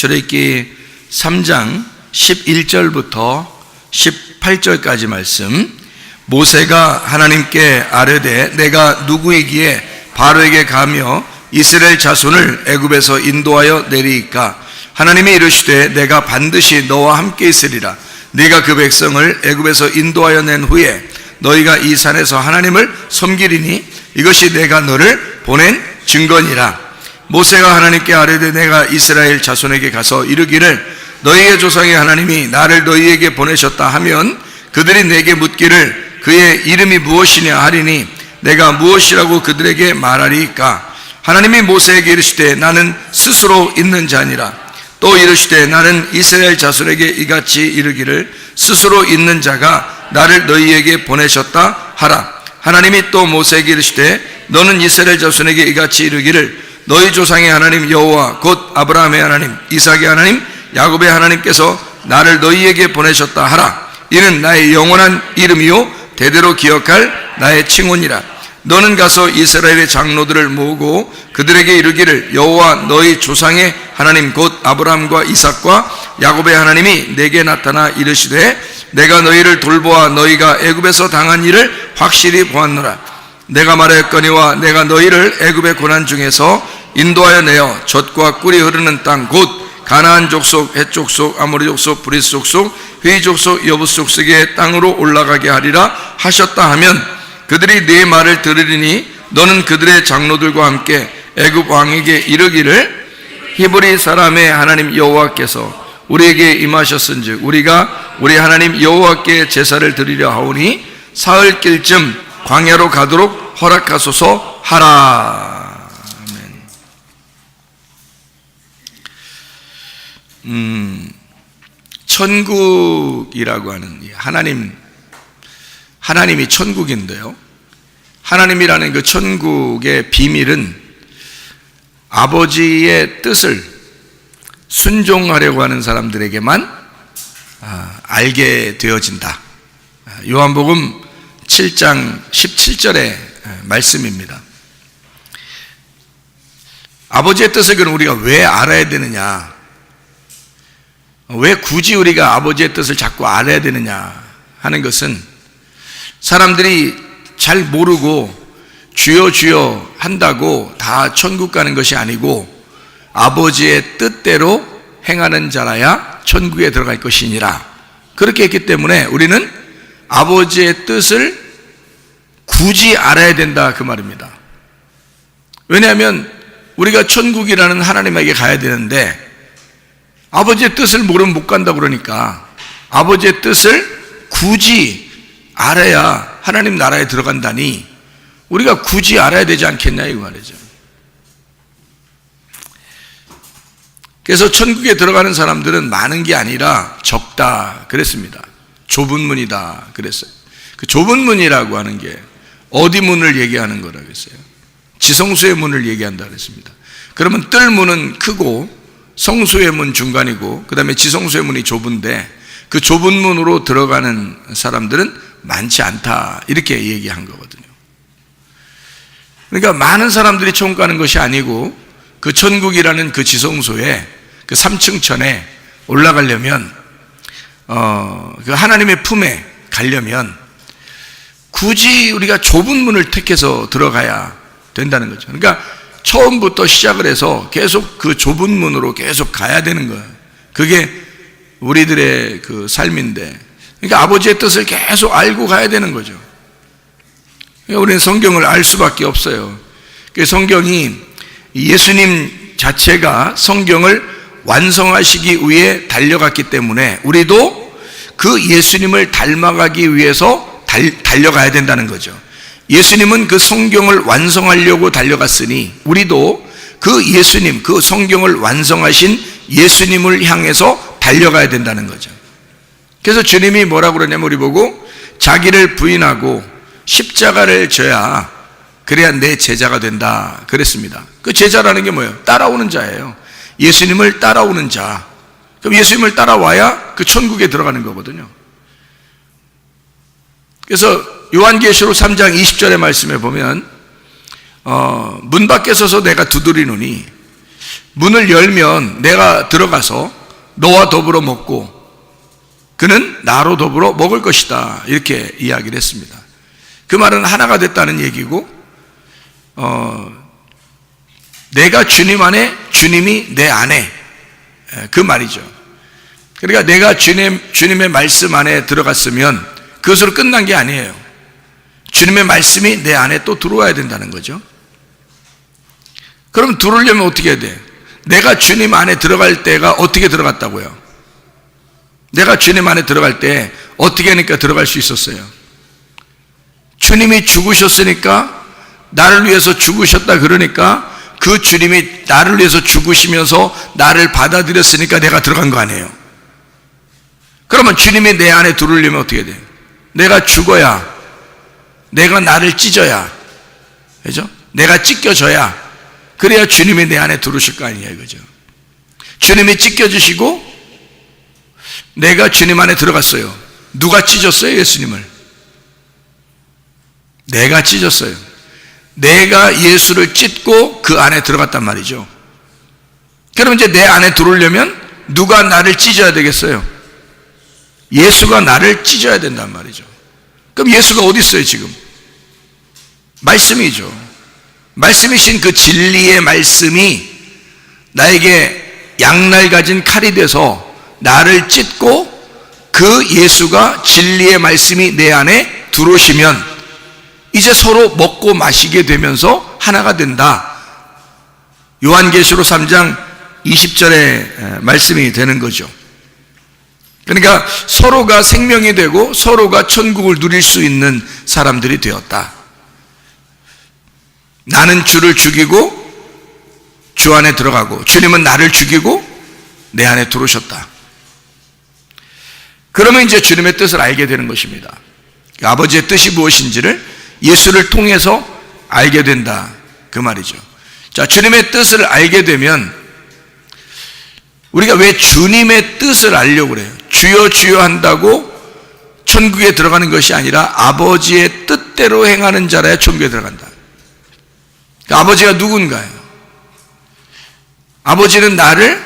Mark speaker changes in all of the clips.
Speaker 1: 출애굽기 3장 11절부터 18절까지 말씀. 모세가 하나님께 아뢰되 내가 누구이기에 바로에게 가며 이스라엘 자손을 애굽에서 인도하여 내리이까? 하나님이 이르시되 내가 반드시 너와 함께 있으리라. 네가 그 백성을 애굽에서 인도하여 낸 후에 너희가 이 산에서 하나님을 섬기리니 이것이 내가 너를 보낸 증거니라. 모세가 하나님께 아뢰되 내가 이스라엘 자손에게 가서 이르기를 너희의 조상의 하나님이 나를 너희에게 보내셨다 하면 그들이 내게 묻기를 그의 이름이 무엇이냐 하리니 내가 무엇이라고 그들에게 말하리이까? 하나님이 모세에게 이르시되 나는 스스로 있는 자니라. 또 이르시되 나는 이스라엘 자손에게 이같이 이르기를 스스로 있는 자가 나를 너희에게 보내셨다 하라. 하나님이 또 모세에게 이르시되 너는 이스라엘 자손에게 이같이 이르기를 너희 조상의 하나님 여호와 곧 아브라함의 하나님 이삭의 하나님 야곱의 하나님께서 나를 너희에게 보내셨다 하라. 이는 나의 영원한 이름이요 대대로 기억할 나의 칭호니라. 너는 가서 이스라엘의 장로들을 모으고 그들에게 이르기를 여호와 너희 조상의 하나님 곧 아브라함과 이삭과 야곱의 하나님이 내게 나타나 이르시되 내가 너희를 돌보아 너희가 애굽에서 당한 일을 확실히 보았노라. 내가 말하였거니와 내가 너희를 애굽의 고난 중에서 인도하여 내어 젖과 꿀이 흐르는 땅 곧 가나안 족속, 헷 족속, 아모리 족속, 브리스 족속, 휘 족속, 여부스 족속의 땅으로 올라가게 하리라 하셨다 하면 그들이 네 말을 들으리니 너는 그들의 장로들과 함께 애굽 왕에게 이르기를 히브리 사람의 하나님 여호와께서 우리에게 임하셨은즉 우리가 우리 하나님 여호와께 제사를 드리려 하오니 사흘길쯤 광야로 가도록 허락하소서 하라. 천국이라고 하는 하나님이 천국인데요. 하나님이라는 그 천국의 비밀은 아버지의 뜻을 순종하려고 하는 사람들에게만 알게 되어진다. 요한복음 7장 17절의 말씀입니다. 아버지의 뜻을 그럼 우리가 왜 알아야 되느냐? 왜 굳이 우리가 아버지의 뜻을 자꾸 알아야 되느냐 하는 것은 사람들이 잘 모르고 주여 주여 한다고 다 천국 가는 것이 아니고 아버지의 뜻대로 행하는 자라야 천국에 들어갈 것이니라. 그렇게 했기 때문에 우리는 아버지의 뜻을 굳이 알아야 된다 그 말입니다. 왜냐하면 우리가 천국이라는 하나님에게 가야 되는데 아버지의 뜻을 모르면 못 간다 그러니까 아버지의 뜻을 굳이 알아야 하나님 나라에 들어간다니 우리가 굳이 알아야 되지 않겠냐 이 말이죠. 그래서 천국에 들어가는 사람들은 많은 게 아니라 적다 그랬습니다. 좁은 문이다 그랬어요. 그 좁은 문이라고 하는 게 어디 문을 얘기하는 거라고 했어요? 지성소의 문을 얘기한다 그랬습니다. 그러면 뜰 문은 크고 성소의 문 중간이고 그 다음에 지성소의 문이 좁은데 그 좁은 문으로 들어가는 사람들은 많지 않다 이렇게 얘기한 거거든요. 그러니까 많은 사람들이 천국 가는 것이 아니고 그 천국이라는 그 지성소에 그 3층 천에 올라가려면 그 하나님의 품에 가려면 굳이 우리가 좁은 문을 택해서 들어가야 된다는 거죠. 그러니까 처음부터 시작을 해서 계속 그 좁은 문으로 계속 가야 되는 거예요. 그게 우리들의 그 삶인데, 그러니까 아버지의 뜻을 계속 알고 가야 되는 거죠. 그러니까 우리는 성경을 알 수밖에 없어요. 성경이 예수님 자체가 성경을 완성하시기 위해 달려갔기 때문에 우리도 그 예수님을 닮아가기 위해서 달려가야 된다는 거죠. 예수님은 그 성경을 완성하려고 달려갔으니 우리도 그 예수님, 그 성경을 완성하신 예수님을 향해서 달려가야 된다는 거죠. 그래서 주님이 뭐라고 그러냐면 우리 보고 자기를 부인하고 십자가를 져야 그래야 내 제자가 된다 그랬습니다. 그 제자라는 게 뭐예요? 따라오는 자예요. 예수님을 따라오는 자. 그럼 예수님을 따라와야 그 천국에 들어가는 거거든요. 그래서 요한계시록 3장 20절의 말씀에 보면 문 밖에 서서 내가 두드리노니 문을 열면 내가 들어가서 너와 더불어 먹고 그는 나로 더불어 먹을 것이다, 이렇게 이야기를 했습니다. 그 말은 하나가 됐다는 얘기고, 내가 주님 안에, 주님이 내 안에, 그 말이죠. 그러니까 내가 주님의 말씀 안에 들어갔으면 그것으로 끝난 게 아니에요. 주님의 말씀이 내 안에 또 들어와야 된다는 거죠. 그럼 들어오려면 어떻게 해야 돼? 내가 주님 안에 들어갈 때가 어떻게 들어갔다고요? 내가 주님 안에 들어갈 때 어떻게 하니까 들어갈 수 있었어요? 주님이 죽으셨으니까, 나를 위해서 죽으셨다 그러니까 그 주님이 나를 위해서 죽으시면서 나를 받아들였으니까 내가 들어간 거 아니에요? 그러면 주님이 내 안에 들어오려면 어떻게 돼요? 내가 죽어야, 내가 나를 찢어야, 그죠? 내가 찢겨져야, 그래야 주님이 내 안에 들어오실 거 아니에요, 그죠? 주님이 찢겨주시고 내가 주님 안에 들어갔어요. 누가 찢었어요? 예수님을. 내가 찢었어요. 내가 예수를 찢고 그 안에 들어갔단 말이죠. 그럼 이제 내 안에 들어오려면 누가 나를 찢어야 되겠어요? 예수가 나를 찢어야 된단 말이죠. 그럼 예수가 어디 있어요 지금? 말씀이죠. 말씀이신 그 진리의 말씀이 나에게 양날 가진 칼이 돼서 나를 찢고, 그 예수가, 진리의 말씀이 내 안에 들어오시면 이제 서로 먹고 마시게 되면서 하나가 된다. 요한계시록 3장 20절의 말씀이 되는 거죠. 그러니까 서로가 생명이 되고 서로가 천국을 누릴 수 있는 사람들이 되었다. 나는 주를 죽이고 주 안에 들어가고, 주님은 나를 죽이고 내 안에 들어오셨다. 그러면 이제 주님의 뜻을 알게 되는 것입니다. 아버지의 뜻이 무엇인지를 예수를 통해서 알게 된다, 그 말이죠. 자, 주님의 뜻을 알게 되면 우리가 왜 주님의 뜻을 알려고 그래요? 주여 주여 한다고 천국에 들어가는 것이 아니라 아버지의 뜻대로 행하는 자라야 천국에 들어간다. 그러니까 아버지가 누군가요? 아버지는 나를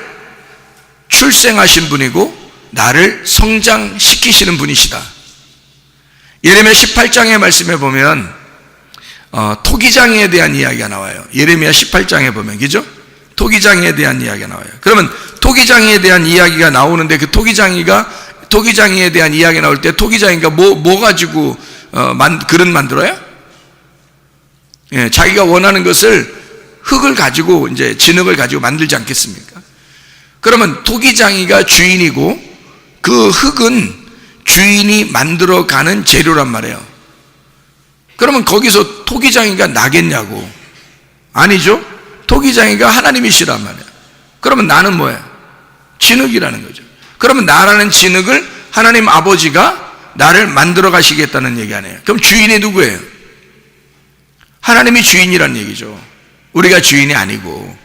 Speaker 1: 출생하신 분이고 나를 성장시키시는 분이시다. 예레미야 18장의 말씀에 보면 토기장에 대한 이야기가 나와요. 예레미야 18장에 보면, 그죠? 토기장에 대한 이야기가 나와요. 그러면 토기장에 대한 이야기가 나오는데, 그 토기장에 대한 이야기 나올 때 토기장이가 뭐 가지고 그릇 만들어요? 예, 자기가 원하는 것을 흙을 가지고, 이제 진흙을 가지고 만들지 않겠습니까? 그러면 토기장이가 주인이고 그 흙은 주인이 만들어가는 재료란 말이에요. 그러면 거기서 토기장이가 나겠냐고? 아니죠. 토기장이가 하나님이시란 말이에요. 그러면 나는 뭐예요? 진흙이라는 거죠. 그러면 나라는 진흙을 하나님 아버지가 나를 만들어 가시겠다는 얘기 아니에요. 그럼 주인이 누구예요? 하나님이 주인이란 얘기죠. 우리가 주인이 아니고.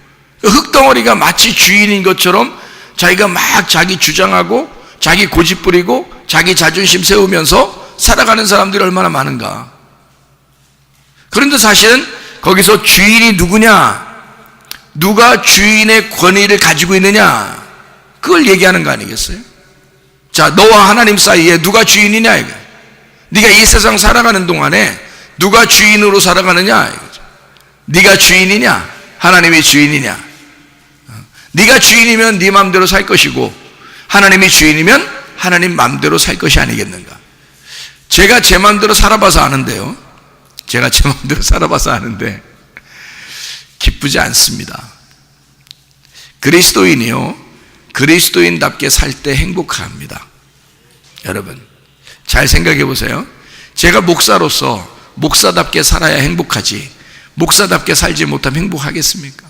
Speaker 1: 흙덩어리가 마치 주인인 것처럼 자기가 막 자기 주장하고 자기 고집 부리고 자기 자존심 세우면서 살아가는 사람들이 얼마나 많은가. 그런데 사실은 거기서 주인이 누구냐, 누가 주인의 권위를 가지고 있느냐, 그걸 얘기하는 거 아니겠어요? 자, 너와 하나님 사이에 누가 주인이냐 이거. 네가 이 세상 살아가는 동안에 누가 주인으로 살아가느냐 이거죠. 네가 주인이냐, 하나님이 주인이냐. 네가 주인이면 네 마음대로 살 것이고, 하나님이 주인이면 하나님 마음대로 살 것이 아니겠는가. 제가 제 마음대로 살아봐서 아는데요, 제가 제 마음대로 살아봐서 아는데 기쁘지 않습니다. 그리스도인이요, 그리스도인답게 살 때 행복합니다. 여러분 잘 생각해 보세요. 제가 목사로서 목사답게 살아야 행복하지, 목사답게 살지 못하면 행복하겠습니까?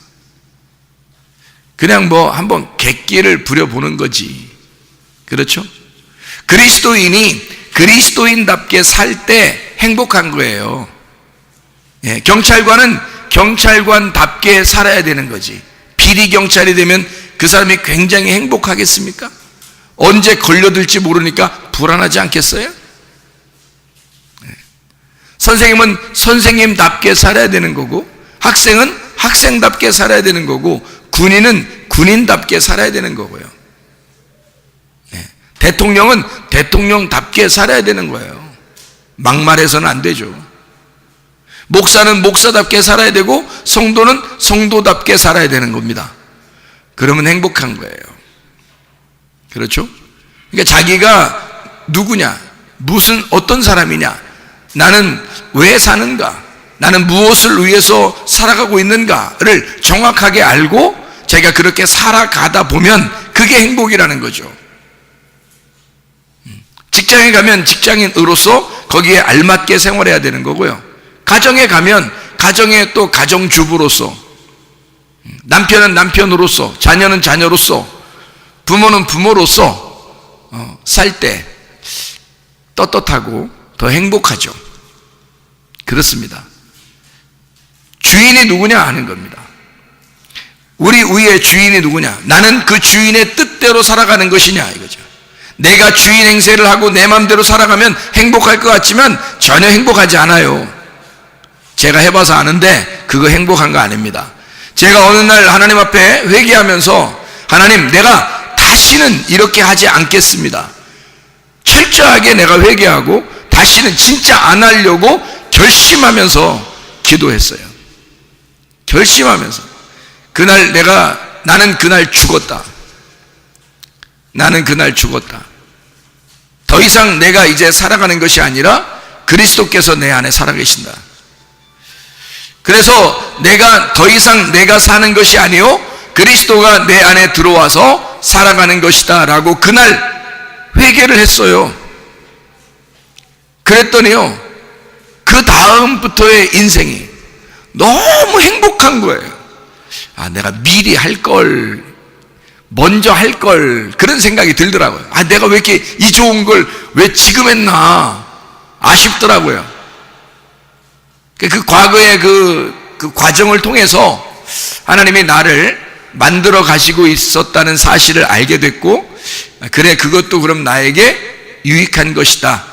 Speaker 1: 그냥 뭐 한번 객기를 부려보는 거지. 그렇죠? 그리스도인이 그리스도인답게 살 때 행복한 거예요. 예, 경찰관은 경찰관답게 살아야 되는 거지. 비리 경찰이 되면 그 사람이 굉장히 행복하겠습니까? 언제 걸려들지 모르니까 불안하지 않겠어요? 예. 선생님은 선생님답게 살아야 되는 거고, 학생은 학생답게 살아야 되는 거고, 군인은 군인답게 살아야 되는 거고요. 대통령은 대통령답게 살아야 되는 거예요. 막말해서는 안 되죠. 목사는 목사답게 살아야 되고 성도는 성도답게 살아야 되는 겁니다. 그러면 행복한 거예요. 그렇죠? 그러니까 자기가 누구냐, 어떤 사람이냐, 나는 왜 사는가, 나는 무엇을 위해서 살아가고 있는가를 정확하게 알고 자기가 그렇게 살아가다 보면 그게 행복이라는 거죠. 직장에 가면 직장인으로서 거기에 알맞게 생활해야 되는 거고요. 가정에 가면 가정의 또 가정주부로서, 남편은 남편으로서, 자녀는 자녀로서, 부모는 부모로서 살 때 떳떳하고 더 행복하죠. 그렇습니다. 주인이 누구냐 하는 겁니다. 우리 위의 주인이 누구냐? 나는 그 주인의 뜻대로 살아가는 것이냐 이거죠. 내가 주인 행세를 하고 내 마음대로 살아가면 행복할 것 같지만 전혀 행복하지 않아요. 제가 해봐서 아는데 그거 행복한 거 아닙니다. 제가 어느 날 하나님 앞에 회개하면서, 하나님, 내가 다시는 이렇게 하지 않겠습니다. 철저하게 내가 회개하고 다시는 진짜 안 하려고 결심하면서 기도했어요. 결심하면서. 나는 그날 죽었다. 나는 그날 죽었다. 더 이상 내가 이제 살아가는 것이 아니라 그리스도께서 내 안에 살아계신다. 그래서 내가 더 이상 내가 사는 것이 아니요 그리스도가 내 안에 들어와서 살아가는 것이다 라고 그날 회개를 했어요. 그랬더니요, 그 다음부터의 인생이 너무 행복한 거예요. 내가 미리 할 걸, 먼저 할 걸, 그런 생각이 들더라고요. 내가 왜 이렇게 이 좋은 걸 왜 지금 했나 아쉽더라고요. 그 과거의 그 과정을 통해서 하나님이 나를 만들어 가시고 있었다는 사실을 알게 됐고, 그래, 그것도 그럼 나에게 유익한 것이다.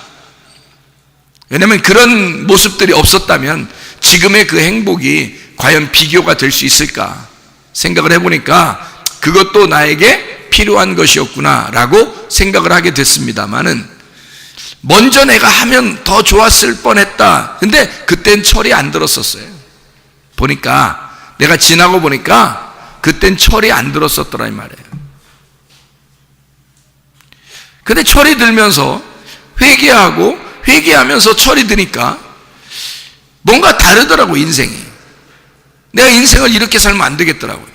Speaker 1: 왜냐하면 그런 모습들이 없었다면 지금의 그 행복이 과연 비교가 될 수 있을까 생각을 해보니까 그것도 나에게 필요한 것이었구나 라고 생각을 하게 됐습니다만은, 먼저 내가 하면 더 좋았을 뻔했다. 근데 그땐 철이 안 들었었어요. 보니까, 내가 지나고 보니까 그땐 철이 안 들었었더라 이 말이에요. 근데 철이 들면서 회개하면서 철이 드니까 뭔가 다르더라고, 인생이. 내가 인생을 이렇게 살면 안 되겠더라고요.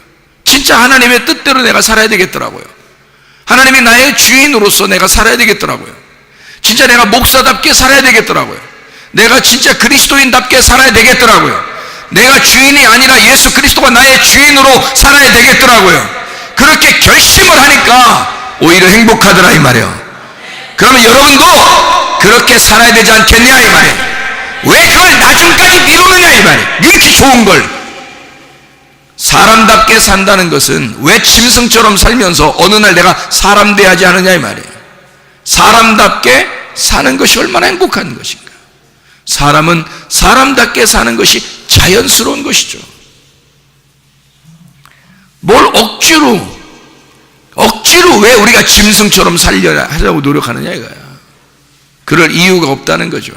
Speaker 1: 진짜 하나님의 뜻대로 내가 살아야 되겠더라고요. 하나님이 나의 주인으로서 내가 살아야 되겠더라고요. 진짜 내가 목사답게 살아야 되겠더라고요. 내가 진짜 그리스도인답게 살아야 되겠더라고요. 내가 주인이 아니라 예수 그리스도가 나의 주인으로 살아야 되겠더라고요. 그렇게 결심을 하니까 오히려 행복하더라 이 말이에요. 그러면 여러분도 그렇게 살아야 되지 않겠냐 이 말이에요. 왜 그걸 나중까지 미루느냐 이 말이에요. 이렇게 좋은 걸. 사람답게 산다는 것은 왜 짐승처럼 살면서 어느 날 내가 사람 돼야지 하느냐 이 말이에요. 사람답게 사는 것이 얼마나 행복한 것인가. 사람은 사람답게 사는 것이 자연스러운 것이죠. 뭘 억지로 왜 우리가 짐승처럼 살려고 노력하느냐 이거야. 그럴 이유가 없다는 거죠.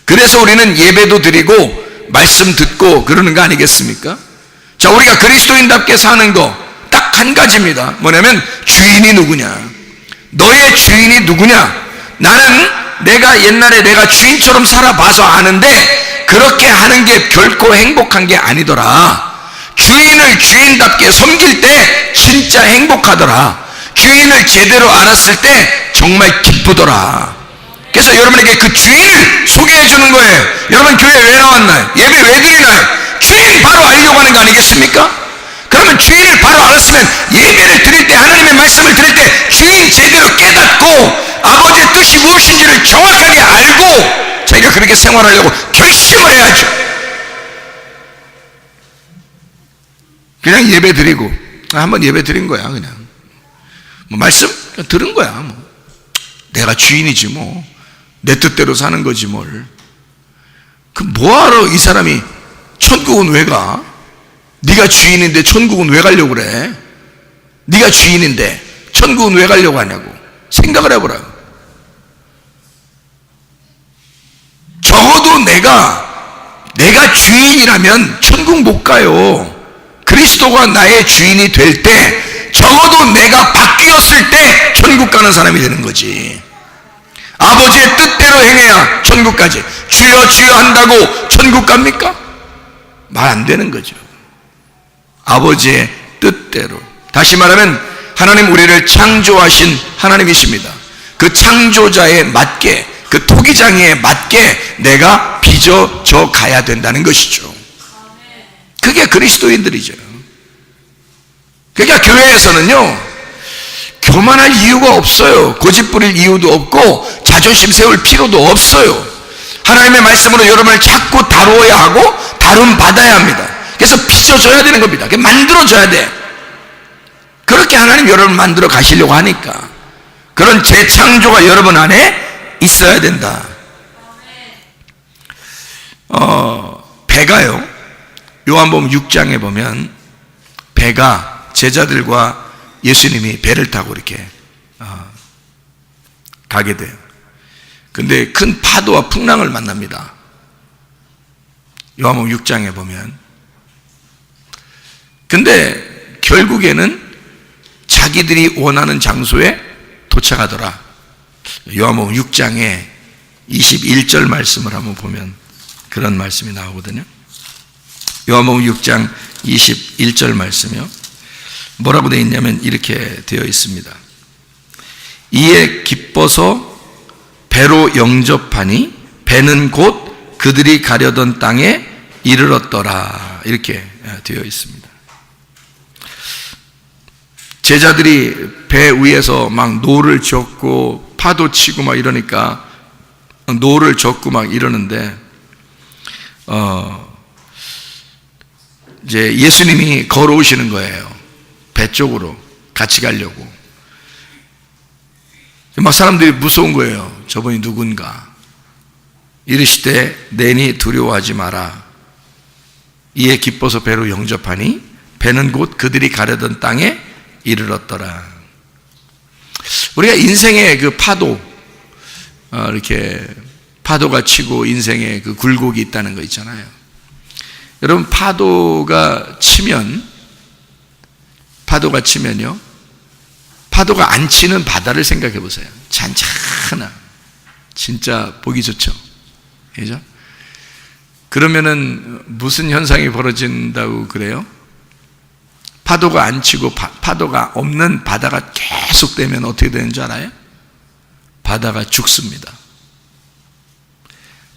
Speaker 1: 그래서 우리는 예배도 드리고 말씀 듣고 그러는 거 아니겠습니까? 자, 우리가 그리스도인답게 사는 거 딱 한 가지입니다. 뭐냐면 주인이 누구냐, 너의 주인이 누구냐. 나는 내가 옛날에 내가 주인처럼 살아봐서 아는데 그렇게 하는 게 결코 행복한 게 아니더라. 주인을 주인답게 섬길 때 진짜 행복하더라. 주인을 제대로 알았을 때 정말 기쁘더라. 그래서 여러분에게 그 주인을 소개해 주는 거예요. 여러분 교회 왜 나왔나요? 예배 왜 드리나요? 주인 바로 알려고 하는 거 아니겠습니까? 그러면 주인을 바로 알았으면 예배를 드릴 때, 하나님의 말씀을 드릴 때 주인 제대로 깨닫고 아버지의 뜻이 무엇인지를 정확하게 알고 자기가 그렇게 생활하려고 결심을 해야죠. 그냥 예배 드리고, 한번 예배 드린 거야. 그냥 말씀 들은 거야. 내가 주인이지 내 뜻대로 사는 거지 뭘. 그 뭐하러 이 사람이 천국은 왜 가? 네가 주인인데 천국은 왜 가려고 그래? 네가 주인인데 천국은 왜 가려고 하냐고 생각을 해보라고. 적어도 내가 주인이라면 천국 못 가요. 그리스도가 나의 주인이 될 때, 적어도 내가 바뀌었을 때 천국 가는 사람이 되는 거지. 아버지의 뜻대로 행해야 천국 가지. 주여 주여 한다고 천국 갑니까? 말 안 되는 거죠. 아버지의 뜻대로. 다시 말하면 하나님 우리를 창조하신 하나님이십니다. 그 창조자에 맞게, 그 토기장에 맞게 내가 빚어져 가야 된다는 것이죠. 그게 그리스도인들이죠. 그러니까 교회에서는요, 교만할 이유가 없어요. 고집 부릴 이유도 없고 자존심 세울 필요도 없어요. 하나님의 말씀으로 여러분을 자꾸 다루어야 하고 다룸 받아야 합니다. 그래서 빚어줘야 되는 겁니다. 만들어줘야 돼. 그렇게 하나님 여러분을 만들어 가시려고 하니까 그런 재창조가 여러분 안에 있어야 된다. 배가요, 요한복음 6장에 보면 배가 제자들과 예수님이 배를 타고 이렇게 가게 돼요. 근데 큰 파도와 풍랑을 만납니다. 요한복음 6장에 보면. 근데 결국에는 자기들이 원하는 장소에 도착하더라. 요한복음 6장에 21절 말씀을 한번 보면 그런 말씀이 나오거든요. 요한복음 6장 21절 말씀이요. 뭐라고 되어 있냐면 이렇게 되어 있습니다. 이에 기뻐서 배로 영접하니 배는 곧 그들이 가려던 땅에 이르렀더라. 이렇게 되어 있습니다. 제자들이 배 위에서 막 노를 젓고 파도 치고 막 이러니까 노를 젓고 막 이러는데 이제 예수님이 걸어오시는 거예요. 배 쪽으로 같이 가려고. 막 사람들이 무서운 거예요. 저분이 누군가. 이르시되 내니 두려워하지 마라. 이에 기뻐서 배로 영접하니 배는 곧 그들이 가려던 땅에 이르렀더라. 우리가 인생의 그 파도, 이렇게 파도가 치고 인생의 그 굴곡이 있다는 거 있잖아요. 여러분, 파도가 치면요, 파도가 안 치는 바다를 생각해 보세요. 잔잔한, 진짜 보기 좋죠. 그죠? 그러면은 무슨 현상이 벌어진다고 그래요? 파도가 안 치고 파도가 없는 바다가 계속 되면 어떻게 되는 줄 알아요? 바다가 죽습니다.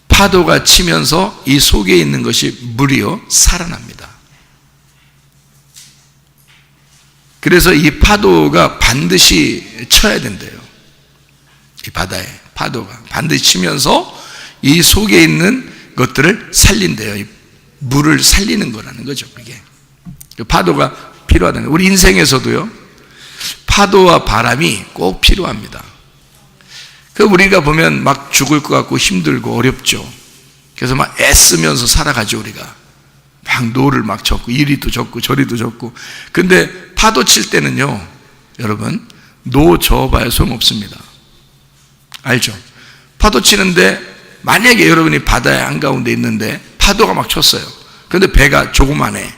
Speaker 1: 파도가 치면서 이 속에 있는 것이 물이요 살아납니다. 그래서 이 파도가 반드시 쳐야 된대요. 이 바다에 파도가 반드시 치면서 이 속에 있는 것들을 살린대요. 이 물을 살리는 거라는 거죠. 그게 파도가 필요하다는 거예요. 우리 인생에서도요, 파도와 바람이 꼭 필요합니다. 그 우리가 보면 막 죽을 것 같고 힘들고 어렵죠. 그래서 막 애쓰면서 살아가죠. 우리가 막 노를 막 젓고 이리도 젓고 저리도 젓고. 근데 파도 칠 때는요, 여러분, 노 저어봐야 소용없습니다. 알죠? 파도 치는데 만약에 여러분이 바다의 한가운데 있는데 파도가 막 쳤어요. 근데 배가 조그만해.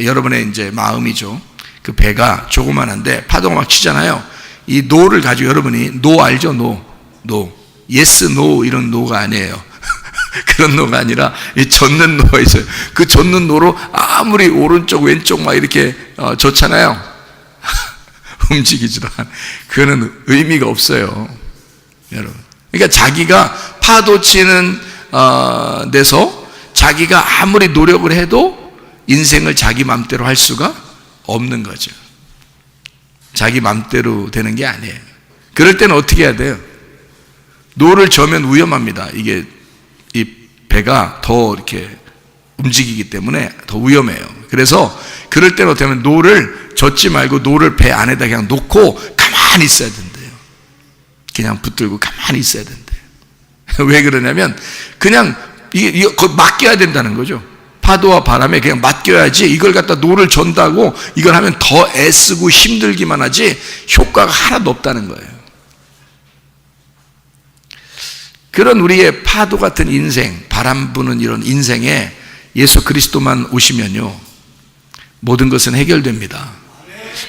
Speaker 1: 여러분의 이제 마음이죠. 그 배가 조그만한데 파도가 막 치잖아요. 이 노를 가지고 여러분이, 노 알죠? 노. 예스, 노 이런 노가 아니에요. 그런 노가 아니라 이 젓는 노가 있어요. 그 젓는 노로 아무리 오른쪽 왼쪽 막 이렇게 젓잖아요. 움직이지도 않아. 그거는 의미가 없어요, 여러분. 그러니까 자기가 파도 치는 데서 자기가 아무리 노력을 해도 인생을 자기 맘대로 할 수가 없는 거죠. 자기 맘대로 되는 게 아니에요. 그럴 때는 어떻게 해야 돼요? 노를 저으면 위험합니다. 이게 이 배가 더 이렇게 움직이기 때문에 더 위험해요. 그래서 그럴 때는 어떻게 하면 노를 젓지 말고 노를 배 안에다 그냥 놓고 가만히 있어야 된대요. 그냥 붙들고 가만히 있어야 된대요. 왜 그러냐면 그냥 이거 맡겨야 된다는 거죠. 파도와 바람에 그냥 맡겨야지, 이걸 갖다 노를 전다고 이걸 하면 더 애쓰고 힘들기만 하지 효과가 하나도 없다는 거예요. 그런 우리의 파도 같은 인생, 바람 부는 이런 인생에 예수 그리스도만 오시면요, 모든 것은 해결됩니다.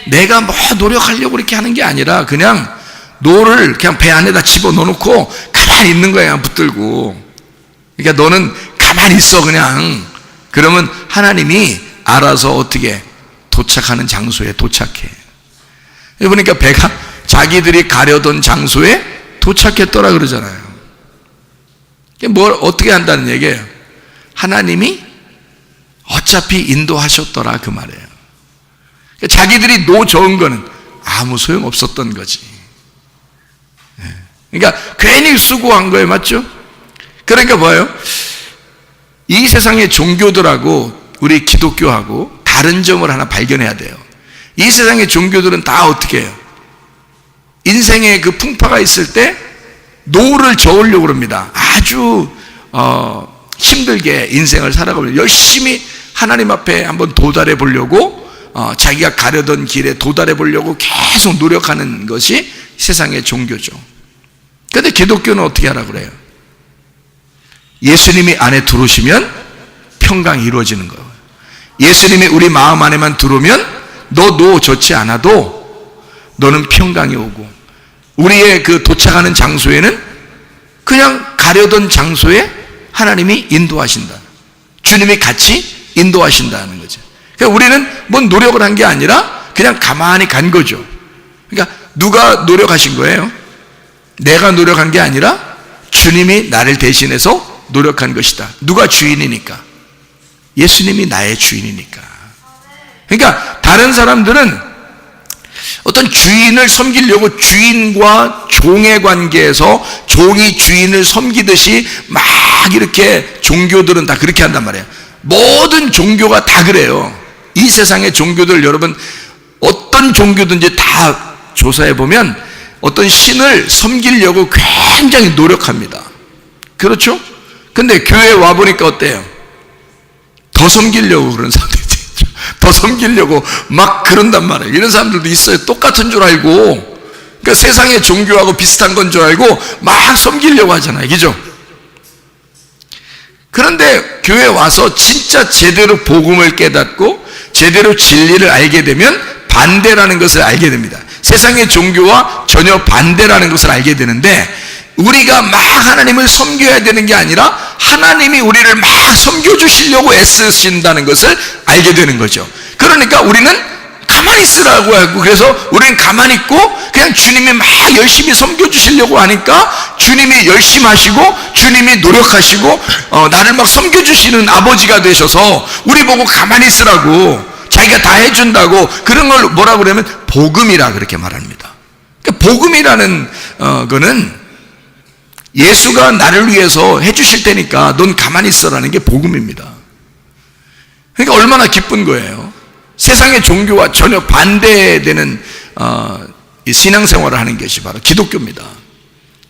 Speaker 1: 내가 뭐 노력하려고 그렇게 하는 게 아니라 그냥 노를 그냥 배 안에다 집어넣어놓고 가만히 있는 거야, 붙들고. 그러니까 너는 가만히 있어 그냥. 그러면 하나님이 알아서 어떻게 도착하는 장소에 도착해. 그러니까 배가 자기들이 가려던 장소에 도착했더라 그러잖아요. 뭘 어떻게 한다는 얘기예요? 하나님이 어차피 인도하셨더라 그 말이에요. 자기들이 저은 거는 아무 소용 없었던 거지. 그러니까 괜히 수고한 거예요, 맞죠? 그러니까 뭐예요? 이 세상의 종교들하고 우리 기독교하고 다른 점을 하나 발견해야 돼요. 이 세상의 종교들은 다 어떻게 해요? 인생에 그 풍파가 있을 때 노를 저으려고 합니다. 아주 힘들게 인생을 살아가면 열심히 하나님 앞에 한번 도달해 보려고, 자기가 가려던 길에 도달해 보려고 계속 노력하는 것이 세상의 종교죠. 그런데 기독교는 어떻게 하라고 그래요? 예수님이 안에 들어오시면 평강이 이루어지는 거예요. 예수님이 우리 마음 안에만 들어오면 노 좋지 않아도 너는 평강이 오고, 우리의 그 도착하는 장소에는 그냥 가려던 장소에 하나님이 인도하신다. 주님이 같이 인도하신다는 거죠. 그러니까 우리는 뭔 노력을 한 게 아니라 그냥 가만히 간 거죠. 그러니까 누가 노력하신 거예요? 내가 노력한 게 아니라 주님이 나를 대신해서 노력한 것이다. 누가 주인이니까? 예수님이 나의 주인이니까. 그러니까 다른 사람들은 어떤 주인을 섬기려고 주인과 종의 관계에서 종이 주인을 섬기듯이 막 이렇게, 종교들은 다 그렇게 한단 말이에요. 모든 종교가 다 그래요. 이 세상의 종교들, 여러분 어떤 종교든지 다 조사해 보면 어떤 신을 섬기려고 굉장히 노력합니다. 그렇죠? 근데 교회에 와보니까 어때요? 더 섬기려고 그런 사람들이 있죠. 더 섬기려고 막 그런단 말이에요. 이런 사람들도 있어요. 똑같은 줄 알고, 그러니까 세상의 종교하고 비슷한 건 줄 알고 막 섬기려고 하잖아요. 그죠? 그런데 교회에 와서 진짜 제대로 복음을 깨닫고 제대로 진리를 알게 되면 반대라는 것을 알게 됩니다. 세상의 종교와 전혀 반대라는 것을 알게 되는데, 우리가 막 하나님을 섬겨야 되는 게 아니라 하나님이 우리를 막 섬겨주시려고 애쓰신다는 것을 알게 되는 거죠. 그러니까 우리는 가만히 있으라고 하고, 그래서 우리는 가만히 있고 그냥 주님이 막 열심히 섬겨주시려고 하니까 주님이 열심히 하시고 주님이 노력하시고 나를 막 섬겨주시는 아버지가 되셔서 우리 보고 가만히 있으라고, 자기가 다 해준다고, 그런 걸 뭐라고 그러면 복음이라 그렇게 말합니다. 그러니까 복음이라는 거는 예수가 나를 위해서 해주실 테니까 넌 가만히 있어라는 게 복음입니다. 그러니까 얼마나 기쁜 거예요. 세상의 종교와 전혀 반대되는 신앙생활을 하는 것이 바로 기독교입니다.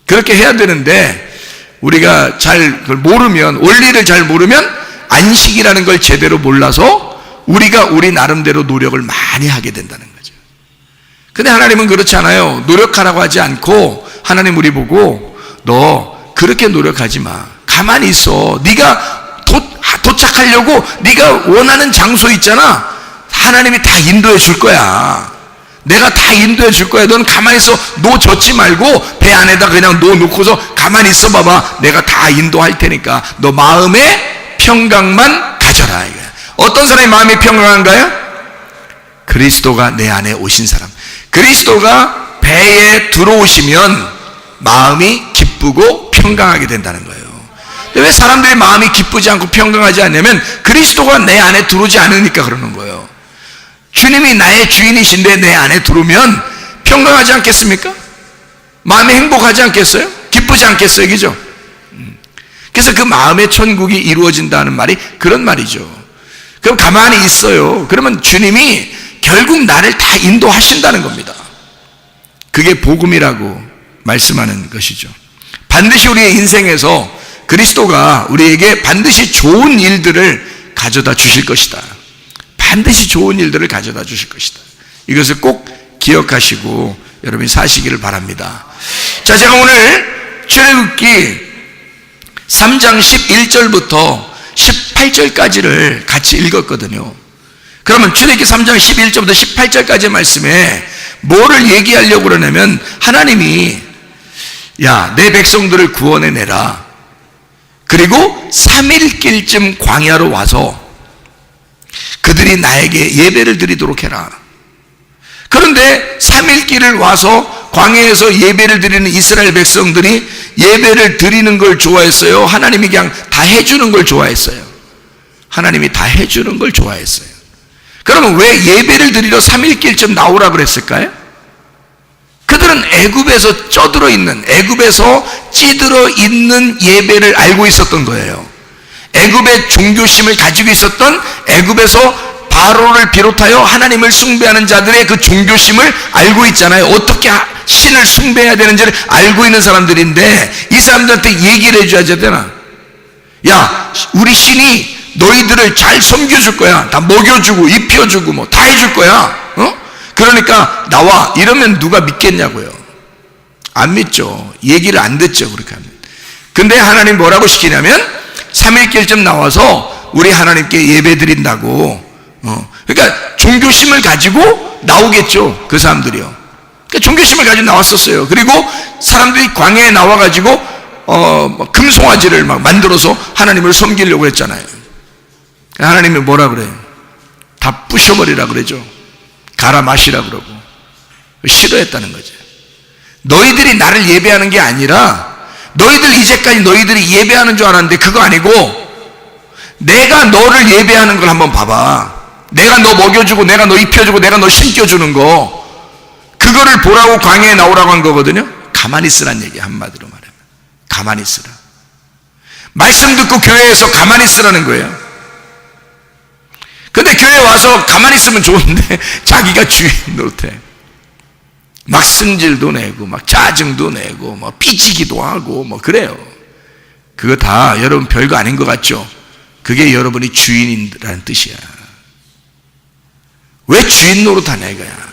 Speaker 1: 그렇게 해야 되는데 우리가 잘 그걸 모르면, 원리를 잘 모르면 안식이라는 걸 제대로 몰라서 우리가 우리 나름대로 노력을 많이 하게 된다는 거죠. 근데 하나님은 그렇지 않아요. 노력하라고 하지 않고 하나님 우리 보고 너 그렇게 노력하지 마. 가만히 있어. 네가 도착하려고 네가 원하는 장소 있잖아. 하나님이 다 인도해 줄 거야. 내가 다 인도해 줄 거야. 넌 가만히 있어. 노 젓지 말고 배 안에다 그냥 노 놓고서 가만히 있어 봐봐. 내가 다 인도할 테니까 너 마음에 평강만 가져라. 어떤 사람이 마음이 평강한가요? 그리스도가 내 안에 오신 사람. 그리스도가 배에 들어오시면 마음이 기쁘고 평강하게 된다는 거예요. 근데 왜 사람들이 마음이 기쁘지 않고 평강하지 않냐면 그리스도가 내 안에 들어오지 않으니까 그러는 거예요. 주님이 나의 주인이신데 내 안에 들어오면 평강하지 않겠습니까? 마음이 행복하지 않겠어요? 기쁘지 않겠어요? 그죠? 그래서 그 마음의 천국이 이루어진다는 말이 그런 말이죠. 그럼 가만히 있어요. 그러면 주님이 결국 나를 다 인도하신다는 겁니다. 그게 복음이라고 말씀하는 것이죠. 반드시 우리의 인생에서 그리스도가 우리에게 반드시 좋은 일들을 가져다 주실 것이다. 반드시 좋은 일들을 가져다 주실 것이다. 이것을 꼭 기억하시고 여러분이 사시기를 바랍니다. 자, 제가 오늘 출애굽기 3장 11절부터 18절까지를 같이 읽었거든요. 그러면 출애굽기 3장 11절부터 18절까지의 말씀에 뭐를 얘기하려고 그러냐면, 하나님이 야, 내 백성들을 구원해내라. 그리고 3일길쯤 광야로 와서 그들이 나에게 예배를 드리도록 해라. 그런데 3일길을 와서 광야에서 예배를 드리는 이스라엘 백성들이 예배를 드리는 걸 좋아했어요? 하나님이 그냥 다 해주는 걸 좋아했어요? 하나님이 다 해주는 걸 좋아했어요. 그러면 왜 예배를 드리러 3일길쯤 나오라 그랬을까요? 그들은 애굽에서 쪄들어 있는, 애굽에서 찌들어 있는 예배를 알고 있었던 거예요. 애굽의 종교심을 가지고 있었던, 애굽에서 바로를 비롯하여 하나님을 숭배하는 자들의 그 종교심을 알고 있잖아요. 어떻게 신을 숭배해야 되는지를 알고 있는 사람들인데, 이 사람들한테 얘기를 해줘야 되나? 야, 우리 신이 너희들을 잘 섬겨줄 거야. 다 먹여주고 입혀주고 뭐 다 해줄 거야. 그러니까 나와. 이러면 누가 믿겠냐고요. 안 믿죠. 얘기를 안 듣죠, 그렇게 하면. 근데 하나님 뭐라고 시키냐면 3일길쯤 나와서 우리 하나님께 예배 드린다고. 그러니까 종교심을 가지고 나오겠죠, 그 사람들이요. 그러니까 종교심을 가지고 나왔었어요. 그리고 사람들이 광야에 나와가지고 금송아지를 막 만들어서 하나님을 섬기려고 했잖아요. 하나님이 뭐라 그래요? 다 부셔버리라 그러죠. 갈아 마시라 그러고. 싫어했다는 거죠. 너희들이 나를 예배하는 게 아니라, 너희들 이제까지 너희들이 예배하는 줄 알았는데 그거 아니고 내가 너를 예배하는 걸 한번 봐봐. 내가 너 먹여주고 내가 너 입혀주고 내가 너 신겨주는 거, 그거를 보라고 광야에 나오라고 한 거거든요. 가만히 있으란 얘기, 한마디로 말하면 가만히 있으라. 말씀 듣고 교회에서 가만히 있으라는 거예요. 근데 교회 와서 가만히 있으면 좋은데 자기가 주인 노릇해. 막 승질도 내고 막 짜증도 내고 뭐 삐지기도 하고 뭐 그래요. 그거 다 여러분 별거 아닌 것 같죠? 그게 여러분이 주인이라는 뜻이야. 왜 주인 노릇하냐 이거야.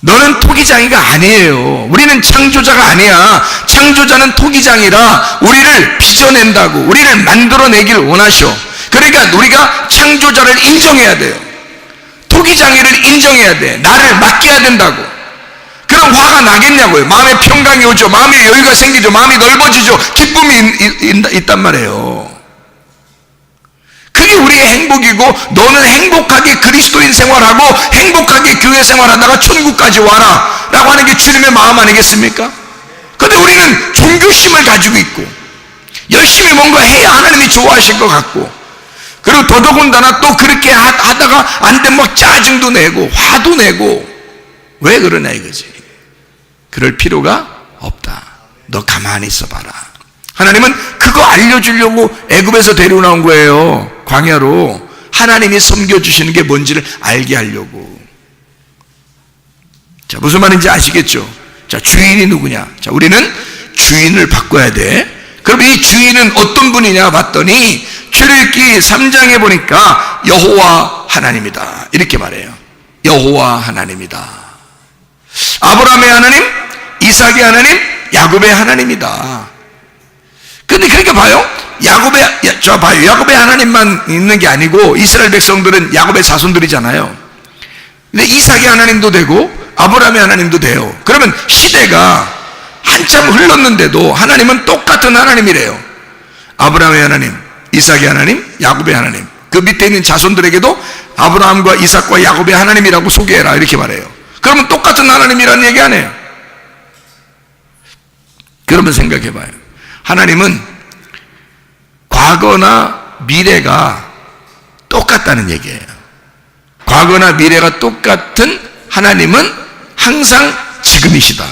Speaker 1: 너는 토기장이가 아니에요. 우리는 창조자가 아니야. 창조자는 토기장이라 우리를 빚어낸다고, 우리를 만들어내길 원하셔. 그러니까 우리가 창조자를 인정해야 돼요. 토기장이를 인정해야 돼. 나를 맡겨야 된다고. 그럼 화가 나겠냐고요. 마음에 평강이 오죠. 마음에 여유가 생기죠. 마음이 넓어지죠. 기쁨이 있단 말이에요. 그게 우리의 행복이고, 너는 행복하게 그리스도인 생활하고 행복하게 교회 생활하다가 천국까지 와라 라고 하는 게 주님의 마음 아니겠습니까? 그런데 우리는 종교심을 가지고 있고 열심히 뭔가 해야 하나님이 좋아하실 것 같고, 그리고 더더군다나 또 그렇게 하다가 안 되면 막 짜증도 내고 화도 내고. 왜 그러냐 이거지. 그럴 필요가 없다. 너 가만히 있어봐라. 하나님은 그거 알려주려고 애굽에서 데려나온 거예요. 광야로. 하나님이 섬겨주시는 게 뭔지를 알게 하려고. 자, 무슨 말인지 아시겠죠? 자, 주인이 누구냐? 자, 우리는 주인을 바꿔야 돼. 그럼 이 주인은 어떤 분이냐 봤더니 출애굽기 3장에 보니까 여호와 하나님이다 이렇게 말해요. 여호와 하나님이다. 아브라함의 하나님, 이삭의 하나님, 야곱의 하나님이다. 근데 그렇게 봐요. 야곱의 하나님만 있는 게 아니고 이스라엘 백성들은 야곱의 자손들이잖아요. 근데 이삭의 하나님도 되고 아브라함의 하나님도 돼요. 그러면 시대가 한참 흘렀는데도 하나님은 똑같은 하나님이래요. 아브라함의 하나님, 이삭의 하나님, 야곱의 하나님. 그 밑에 있는 자손들에게도 아브라함과 이삭과 야곱의 하나님이라고 소개해라 이렇게 말해요. 그러면 똑같은 하나님이라는 얘기 안 해요. 그러면 생각해 봐요. 하나님은 과거나 미래가 똑같다는 얘기예요. 과거나 미래가 똑같은 하나님은 항상 지금이시다.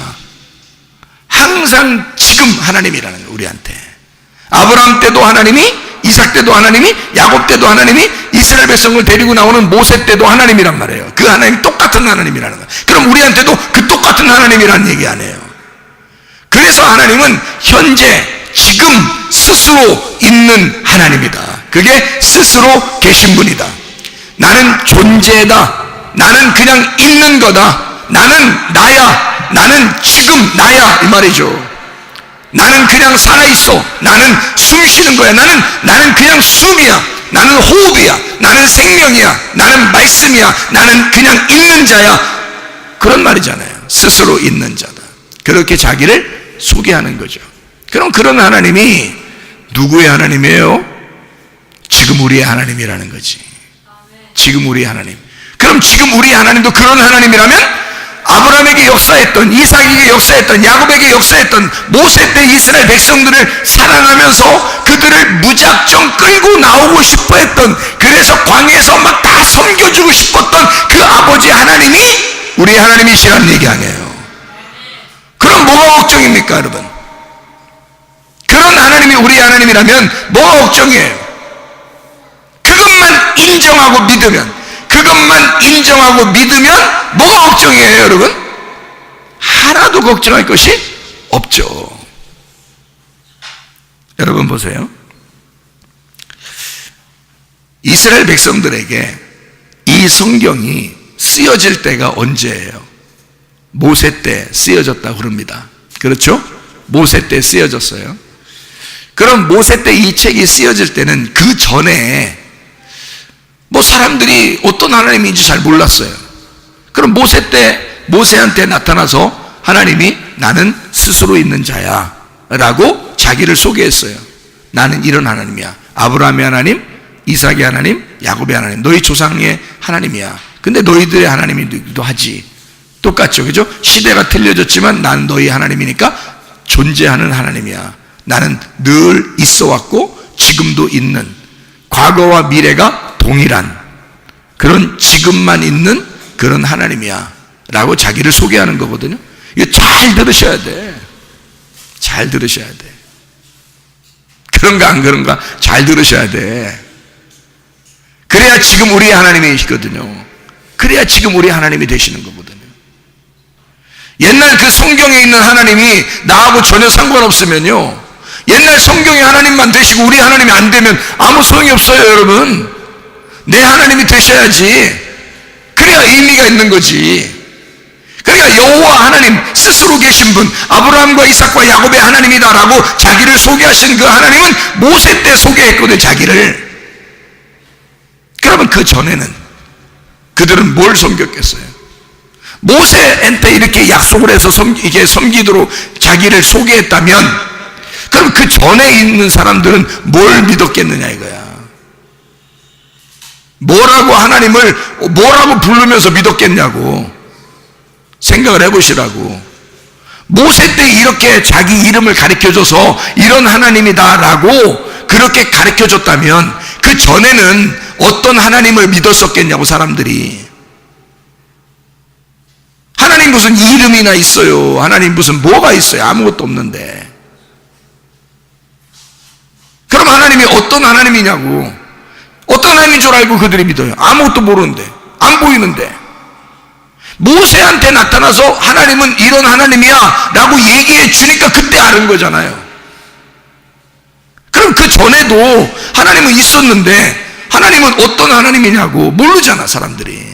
Speaker 1: 항상 지금 하나님이라는 거예요. 우리한테 아브라함 때도 하나님이, 이삭 때도 하나님이, 야곱 때도 하나님이, 이스라엘 백성을 데리고 나오는 모세 때도 하나님이란 말이에요. 그 하나님이 똑같은 하나님이라는 거예요. 그럼 우리한테도 그 똑같은 하나님이라는 얘기 아니에요. 그래서 하나님은 현재 지금 스스로 있는 하나님이다. 그게 스스로 계신 분이다. 나는 존재다. 나는 그냥 있는 거다. 나는 나야. 나는 지금 나야. 이 말이죠. 나는 그냥 살아있어. 나는 숨 쉬는 거야. 나는 그냥 숨이야. 나는 호흡이야. 나는 생명이야. 나는 말씀이야. 나는 그냥 있는 자야. 그런 말이잖아요. 스스로 있는 자다. 그렇게 자기를 소개하는 거죠. 그럼 그런 하나님이 누구의 하나님이에요? 지금 우리의 하나님이라는 거지. 지금 우리의 하나님. 그럼 지금 우리의 하나님도 그런 하나님이라면 아브라함에게 역사했던, 이삭에게 역사했던, 야곱에게 역사했던 모세 때 이스라엘 백성들을 사랑하면서 그들을 무작정 끌고 나오고 싶어 했던, 그래서 광야에서 막 다 섬겨주고 싶었던 그 아버지 하나님이 우리의 하나님이시라는 얘기 아니에요. 그럼 뭐가 걱정입니까, 여러분? 그런 하나님이 우리의 하나님이라면 뭐가 걱정이에요? 그것만 인정하고 믿으면, 그것만 인정하고 믿으면 뭐가 걱정이에요, 여러분? 하나도 걱정할 것이 없죠. 여러분 보세요. 이스라엘 백성들에게 이 성경이 쓰여질 때가 언제예요? 모세 때 쓰여졌다고 그럽니다. 그렇죠? 모세 때 쓰여졌어요. 그럼 모세 때 이 책이 쓰여질 때는 그 전에 뭐 사람들이 어떤 하나님인지 잘 몰랐어요. 그럼 모세 때 모세한테 나타나서 하나님이 나는 스스로 있는 자야 라고 자기를 소개했어요. 나는 이런 하나님이야. 아브라함의 하나님, 이삭의 하나님, 야곱의 하나님, 너희 조상의 하나님이야. 근데 너희들의 하나님이기도 하지. 똑같죠, 그죠? 시대가 틀려졌지만 난 너희 하나님이니까 존재하는 하나님이야. 나는 늘 있어 왔고 지금도 있는, 과거와 미래가 동일한 그런 지금만 있는 그런 하나님이야 라고 자기를 소개하는 거거든요. 이거 잘 들으셔야 돼. 잘 들으셔야 돼. 그런가 안 그런가 잘 들으셔야 돼. 그래야 지금 우리의 하나님이시거든요. 그래야 지금 우리의 하나님이 되시는 거거든요. 옛날 그 성경에 있는 하나님이 나하고 전혀 상관없으면요, 옛날 성경의 하나님만 되시고 우리 하나님이 안 되면 아무 소용이 없어요, 여러분. 내 하나님이 되셔야지. 그래야 의미가 있는 거지. 그러니까 여호와 하나님, 스스로 계신 분, 아브라함과 이삭과 야곱의 하나님이다라고 자기를 소개하신 그 하나님은 모세 때 소개했거든, 자기를. 그러면 그 전에는 그들은 뭘 섬겼겠어요? 모세한테 이렇게 약속을 해서 이게 섬기도록 자기를 소개했다면, 그럼 그 전에 있는 사람들은 뭘 믿었겠느냐 이거야. 뭐라고 부르면서 믿었겠냐고 생각을 해보시라고. 모세 때 이렇게 자기 이름을 가르쳐줘서 이런 하나님이다라고 그렇게 가르쳐줬다면 그 전에는 어떤 하나님을 믿었었겠냐고, 사람들이. 하나님 무슨 이름이나 있어요? 하나님 무슨 뭐가 있어요? 아무것도 없는데. 그럼 하나님이 어떤 하나님이냐고. 어떤 하나님인 줄 알고 그들이 믿어요? 아무것도 모르는데, 안 보이는데. 모세한테 나타나서 하나님은 이런 하나님이야 라고 얘기해 주니까 그때 아는 거잖아요. 그럼 그 전에도 하나님은 있었는데 하나님은 어떤 하나님이냐고 모르잖아, 사람들이.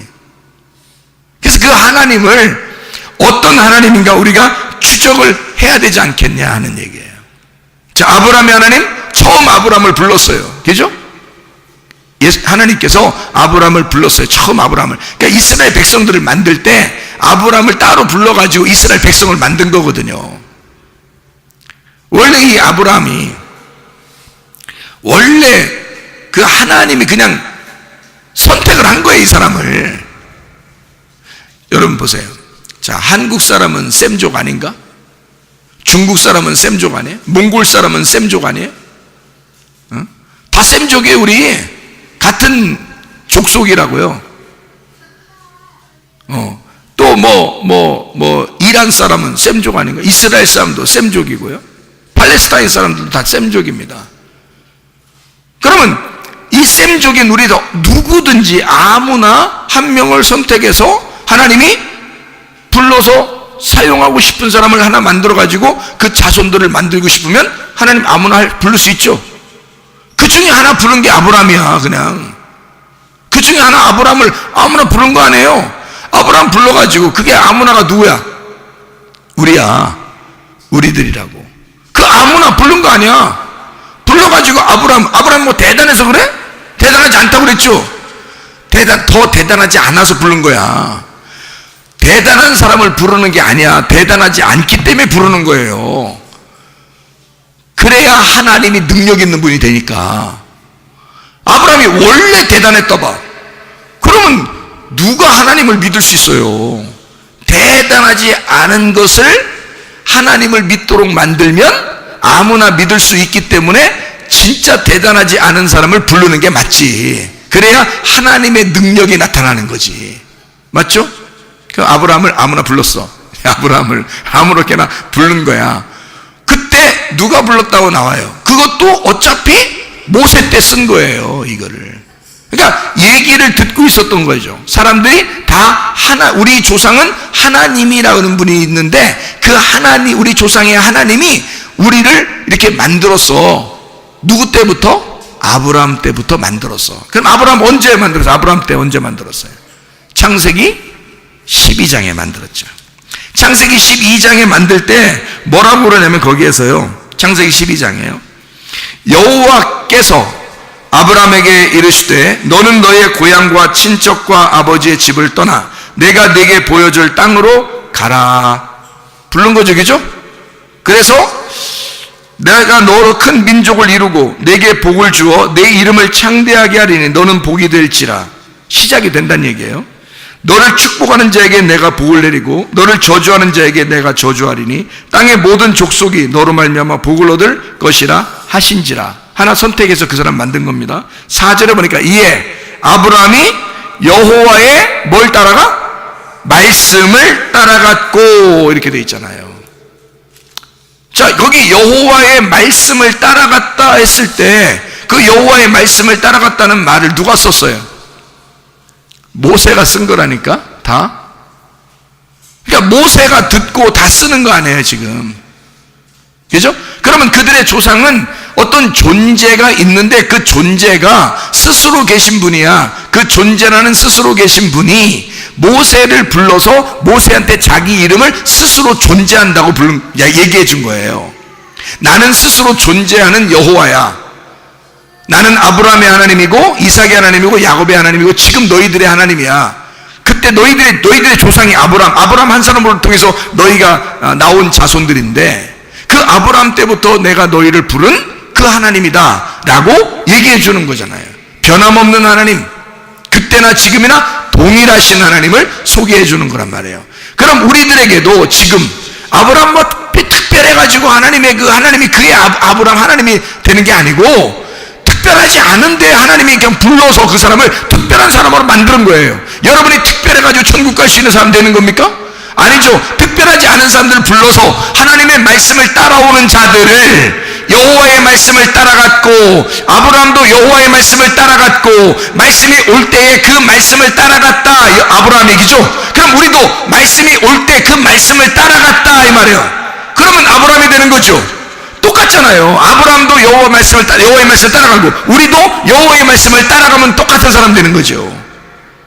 Speaker 1: 그래서 그 하나님을 어떤 하나님인가 우리가 추적을 해야 되지 않겠냐 하는 얘기예요. 자, 아브라함의 하나님, 처음 아브라함을 불렀어요. 그죠? 하나님께서 아브라함을 불렀어요. 처음 아브라함을. 그러니까 이스라엘 백성들을 만들 때 아브라함을 따로 불러가지고 이스라엘 백성을 만든 거거든요. 원래 이 아브라함이, 원래 그 하나님이 그냥 선택을 한 거예요, 이 사람을. 여러분 보세요. 자, 한국 사람은 셈족 아닌가? 중국 사람은 셈족 아니에요? 몽골 사람은 셈족 아니에요? 다 셈족이에요, 우리. 같은 족속이라고요. 또 이란 사람은 셈족 아닌가? 이스라엘 사람도 셈족이고요. 팔레스타인 사람들도 다 셈족입니다. 그러면 이 셈족인 우리도 누구든지 아무나 한 명을 선택해서 하나님이 불러서 사용하고 싶은 사람을 하나 만들어 가지고 그 자손들을 만들고 싶으면 하나님 아무나 부를 수 있죠. 그 그 중에 하나 부른 게 아브라함이야. 그냥 그 중에 하나 아브라함을 아무나 부른 거 아니에요. 아브라함 불러가지고 그게 아무나가 누구야? 우리야. 우리들이라고. 그 아무나 부른 거 아니야. 불러가지고 아브라함 뭐 대단해서 그래? 대단하지 않다고 그랬죠? 더 대단하지 않아서 부른 거야. 대단한 사람을 부르는 게 아니야. 대단하지 않기 때문에 부르는 거예요. 그래야 하나님이 능력 있는 분이 되니까. 아브라함이 원래 대단했다 봐. 그러면 누가 하나님을 믿을 수 있어요? 대단하지 않은 것을 하나님을 믿도록 만들면 아무나 믿을 수 있기 때문에 진짜 대단하지 않은 사람을 부르는 게 맞지. 그래야 하나님의 능력이 나타나는 거지. 맞죠? 그 아브라함을 아무나 불렀어. 아브라함을 아무렇게나 부른 거야. 그때 누가 불렀다고 나와요? 그것도 어차피 모세 때 쓴 거예요, 이거를. 그러니까 얘기를 듣고 있었던 거죠. 사람들이 다 우리 조상은 하나님이라는 분이 있는데 그 하나님, 우리 조상의 하나님이 우리를 이렇게 만들었어. 누구 때부터? 아브라함 때부터 만들었어. 그럼 아브라함 언제 만들었어? 아브라함 때 언제 만들었어요? 창세기 12장에 만들었죠. 창세기 12장에 만들 때 뭐라고 그러냐면 거기에서요, 창세기 12장이에요. 여호와께서 아브라함에게 이르시되 너는 너의 고향과 친척과 아버지의 집을 떠나 내가 네게 보여줄 땅으로 가라. 부른 거죠, 그죠? 그래서 내가 너로 큰 민족을 이루고 내게 복을 주어 내 이름을 창대하게 하리니 너는 복이 될지라. 시작이 된다는 얘기예요. 너를 축복하는 자에게 내가 복을 내리고 너를 저주하는 자에게 내가 저주하리니 땅의 모든 족속이 너로 말미암아 복을 얻을 것이라 하신지라. 하나 선택해서 그 사람 만든 겁니다. 4절에 보니까 이에 아브라함이 여호와의 뭘 따라가? 말씀을 따라갔고 이렇게 돼 있잖아요. 자, 거기 여호와의 말씀을 따라갔다 했을 때 그 여호와의 말씀을 따라갔다는 말을 누가 썼어요? 모세가 쓴 거라니까, 다. 그러니까 모세가 듣고 다 쓰는 거 아니에요, 지금. 그죠? 그러면 그들의 조상은 어떤 존재가 있는데 그 존재가 스스로 계신 분이야. 그 존재라는 스스로 계신 분이 모세를 불러서 모세한테 자기 이름을 스스로 존재한다고 얘기해 준 거예요. 나는 스스로 존재하는 여호와야. 나는 아브라함의 하나님이고 이삭의 하나님이고 야곱의 하나님이고 지금 너희들의 하나님이야. 그때 너희들의 조상이 아브라함 한 사람을 통해서 너희가 나온 자손들인데 그 아브라함 때부터 내가 너희를 부른 그 하나님이다 라고 얘기해 주는 거잖아요. 변함없는 하나님, 그때나 지금이나 동일하신 하나님을 소개해 주는 거란 말이에요. 그럼 우리들에게도 지금 아브라함 뭐 특별해가지고 하나님이 그의 아브라함 하나님이 되는 게 아니고 특별하지 않은데 하나님이 그냥 불러서 그 사람을 특별한 사람으로 만드는 거예요. 여러분이 특별해가지고 천국 갈 수 있는 사람 되는 겁니까? 아니죠. 특별하지 않은 사람들을 불러서 하나님의 말씀을 따라오는 자들을 여호와의 말씀을 따라갔고 아브라함도 여호와의 말씀을 따라갔고 말씀이 올 때에 그 말씀을 따라갔다. 아브라함 얘기죠. 그럼 우리도 말씀이 올 때 그 말씀을 따라갔다 이 말이에요. 그러면 아브라함이 되는 거죠. 똑같잖아요. 아브라함도 여호와의 말씀을 따라가고 우리도 여호와의 말씀을 따라가면 똑같은 사람 되는 거죠.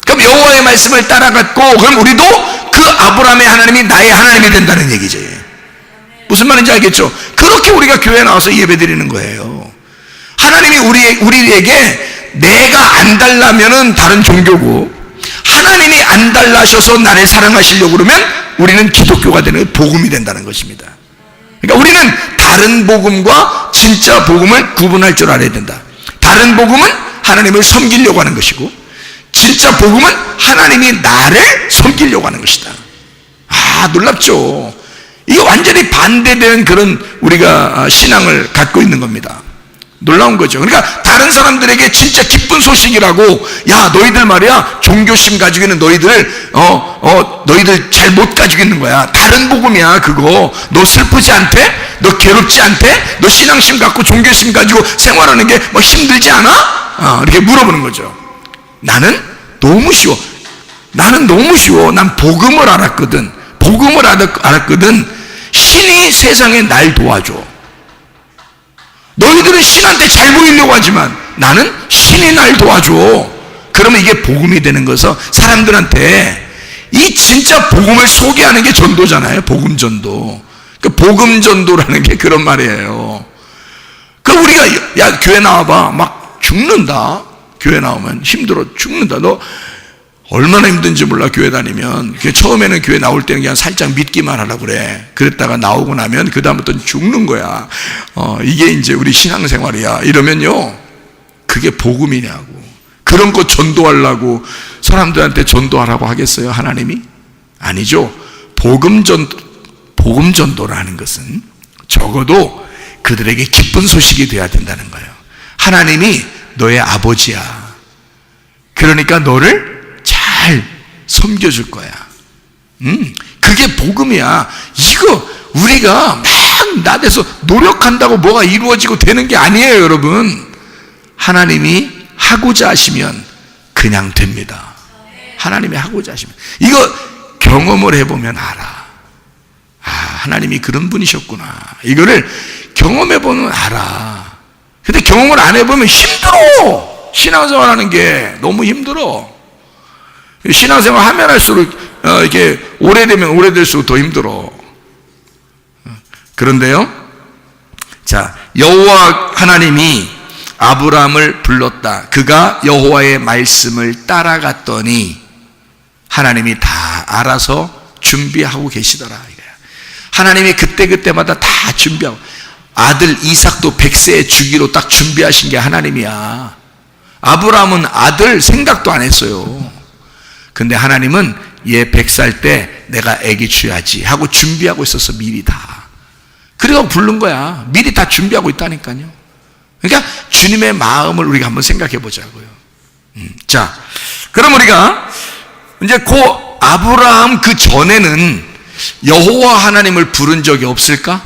Speaker 1: 그럼 여호와의 말씀을 따라갔고 그럼 우리도 그 아브라함의 하나님이 나의 하나님이 된다는 얘기죠. 무슨 말인지 알겠죠? 그렇게 우리가 교회에 나와서 예배 드리는 거예요. 하나님이 우리에게 내가 안 달라면은 다른 종교고 하나님이 안 달라셔서 나를 사랑하시려고 그러면 우리는 기독교가 되는 복음이 된다는 것입니다. 그러니까 우리는 다른 복음과 진짜 복음을 구분할 줄 알아야 된다. 다른 복음은 하나님을 섬기려고 하는 것이고 진짜 복음은 하나님이 나를 섬기려고 하는 것이다. 아, 놀랍죠? 이게 완전히 반대되는 그런 우리가 신앙을 갖고 있는 겁니다. 놀라운 거죠. 그러니까 다른 사람들에게 진짜 기쁜 소식이라고, 야, 너희들 말이야, 종교심 가지고 있는 너희들 잘 못 가지고 있는 거야. 다른 복음이야, 그거. 너 슬프지 않대? 너 괴롭지 않대? 너 신앙심 갖고 종교심 가지고 생활하는 게 뭐 힘들지 않아? 이렇게 물어보는 거죠. 나는 너무 쉬워. 난 복음을 알았거든. 신이 세상에 날 도와줘. 너희들은 신한테 잘 보이려고 하지만 나는 신이 날 도와줘. 그러면 이게 복음이 되는 것은 사람들한테 이 진짜 복음을 소개하는 게 전도잖아요. 복음 전도. 그 복음 전도라는 게 그런 말이에요. 그 우리가 야 교회 나와봐 막 죽는다. 교회 나오면 힘들어 죽는다. 너 얼마나 힘든지 몰라. 교회 다니면 처음에는 교회 나올 때는 그냥 살짝 믿기만 하라고 그래. 그랬다가 나오고 나면 그 다음부터는 죽는 거야. 이게 이제 우리 신앙생활이야. 이러면요 그게 복음이냐고. 그런 거 전도하려고 사람들한테 전도하라고 하겠어요 하나님이? 아니죠. 복음 전도라는 것은 적어도 그들에게 기쁜 소식이 되어야 된다는 거예요. 하나님이 너의 아버지야. 그러니까 너를 잘 섬겨줄 거야. 그게 복음이야. 이거 우리가 막 나대서 노력한다고 뭐가 이루어지고 되는 게 아니에요 여러분. 하나님이 하고자 하시면 그냥 됩니다. 하나님이 하고자 하시면. 이거 경험을 해보면 알아. 하나님이 그런 분이셨구나. 이거를 경험해보면 알아. 근데 경험을 안 해보면 힘들어. 신앙생활 하는 게 너무 힘들어. 신앙생활 하면 할수록 이게 오래되면 오래될수록 더 힘들어. 그런데요, 자, 여호와 하나님이 아브라함을 불렀다. 그가 여호와의 말씀을 따라갔더니 하나님이 다 알아서 준비하고 계시더라. 하나님이 그때그때마다 다 준비하고, 아들 이삭도 100세에 주기로 딱 준비하신 게 하나님이야. 아브라함은 아들 생각도 안 했어요. 근데 하나님은 얘 100살 때 내가 아기 취하지 하고 준비하고 있었어. 미리 다. 그래서 부른 거야. 미리 다 준비하고 있다니까요. 그러니까 주님의 마음을 우리가 한번 생각해 보자고요. 자, 그럼 우리가 이제 아브라함 그 전에는 여호와 하나님을 부른 적이 없을까?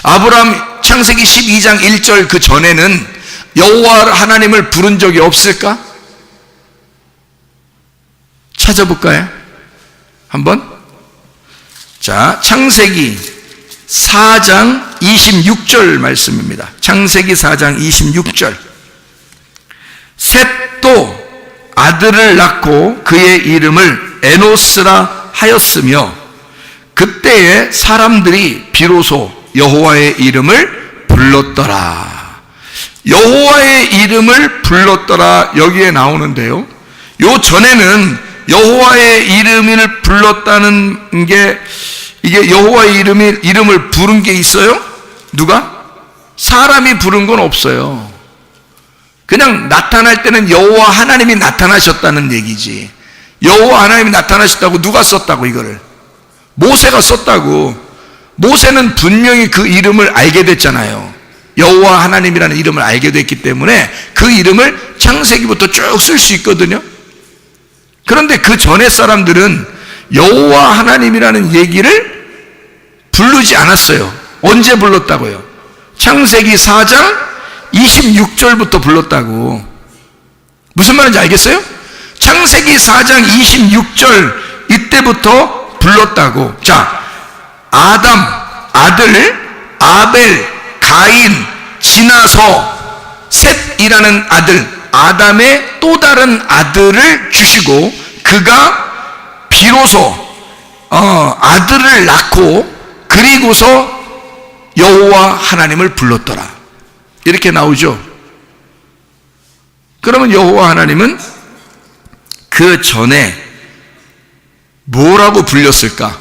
Speaker 1: 아브라함 창세기 12장 1절 그 전에는 여호와 하나님을 부른 적이 없을까? 찾아볼까요? 한번. 자, 창세기 4장 26절 말씀입니다. 창세기 4장 26절. 셋도 아들을 낳고 그의 이름을 에노스라 하였으며 그때에 사람들이 비로소 여호와의 이름을 불렀더라. 여호와의 이름을 불렀더라. 여기에 나오는데요, 요 전에는 여호와의 이름을 불렀다는 게, 이게 여호와의 이름을 부른 게 있어요? 누가? 사람이 부른 건 없어요. 그냥 나타날 때는 여호와 하나님이 나타나셨다는 얘기지. 여호와 하나님이 나타나셨다고 누가 썼다고? 이거를 모세가 썼다고. 모세는 분명히 그 이름을 알게 됐잖아요. 여호와 하나님이라는 이름을 알게 됐기 때문에 그 이름을 창세기부터 쭉 쓸 수 있거든요. 그런데 그 전에 사람들은 여호와 하나님이라는 얘기를 부르지 않았어요. 언제 불렀다고요? 창세기 4장 26절부터 불렀다고. 무슨 말인지 알겠어요? 창세기 4장 26절 이때부터 불렀다고. 자, 아담 아들 아벨 가인 지나서 셋이라는 아들, 아담의 또 다른 아들을 주시고 그가 비로소 아들을 낳고 그리고서 여호와 하나님을 불렀더라. 이렇게 나오죠. 그러면 여호와 하나님은 그 전에 뭐라고 불렸을까?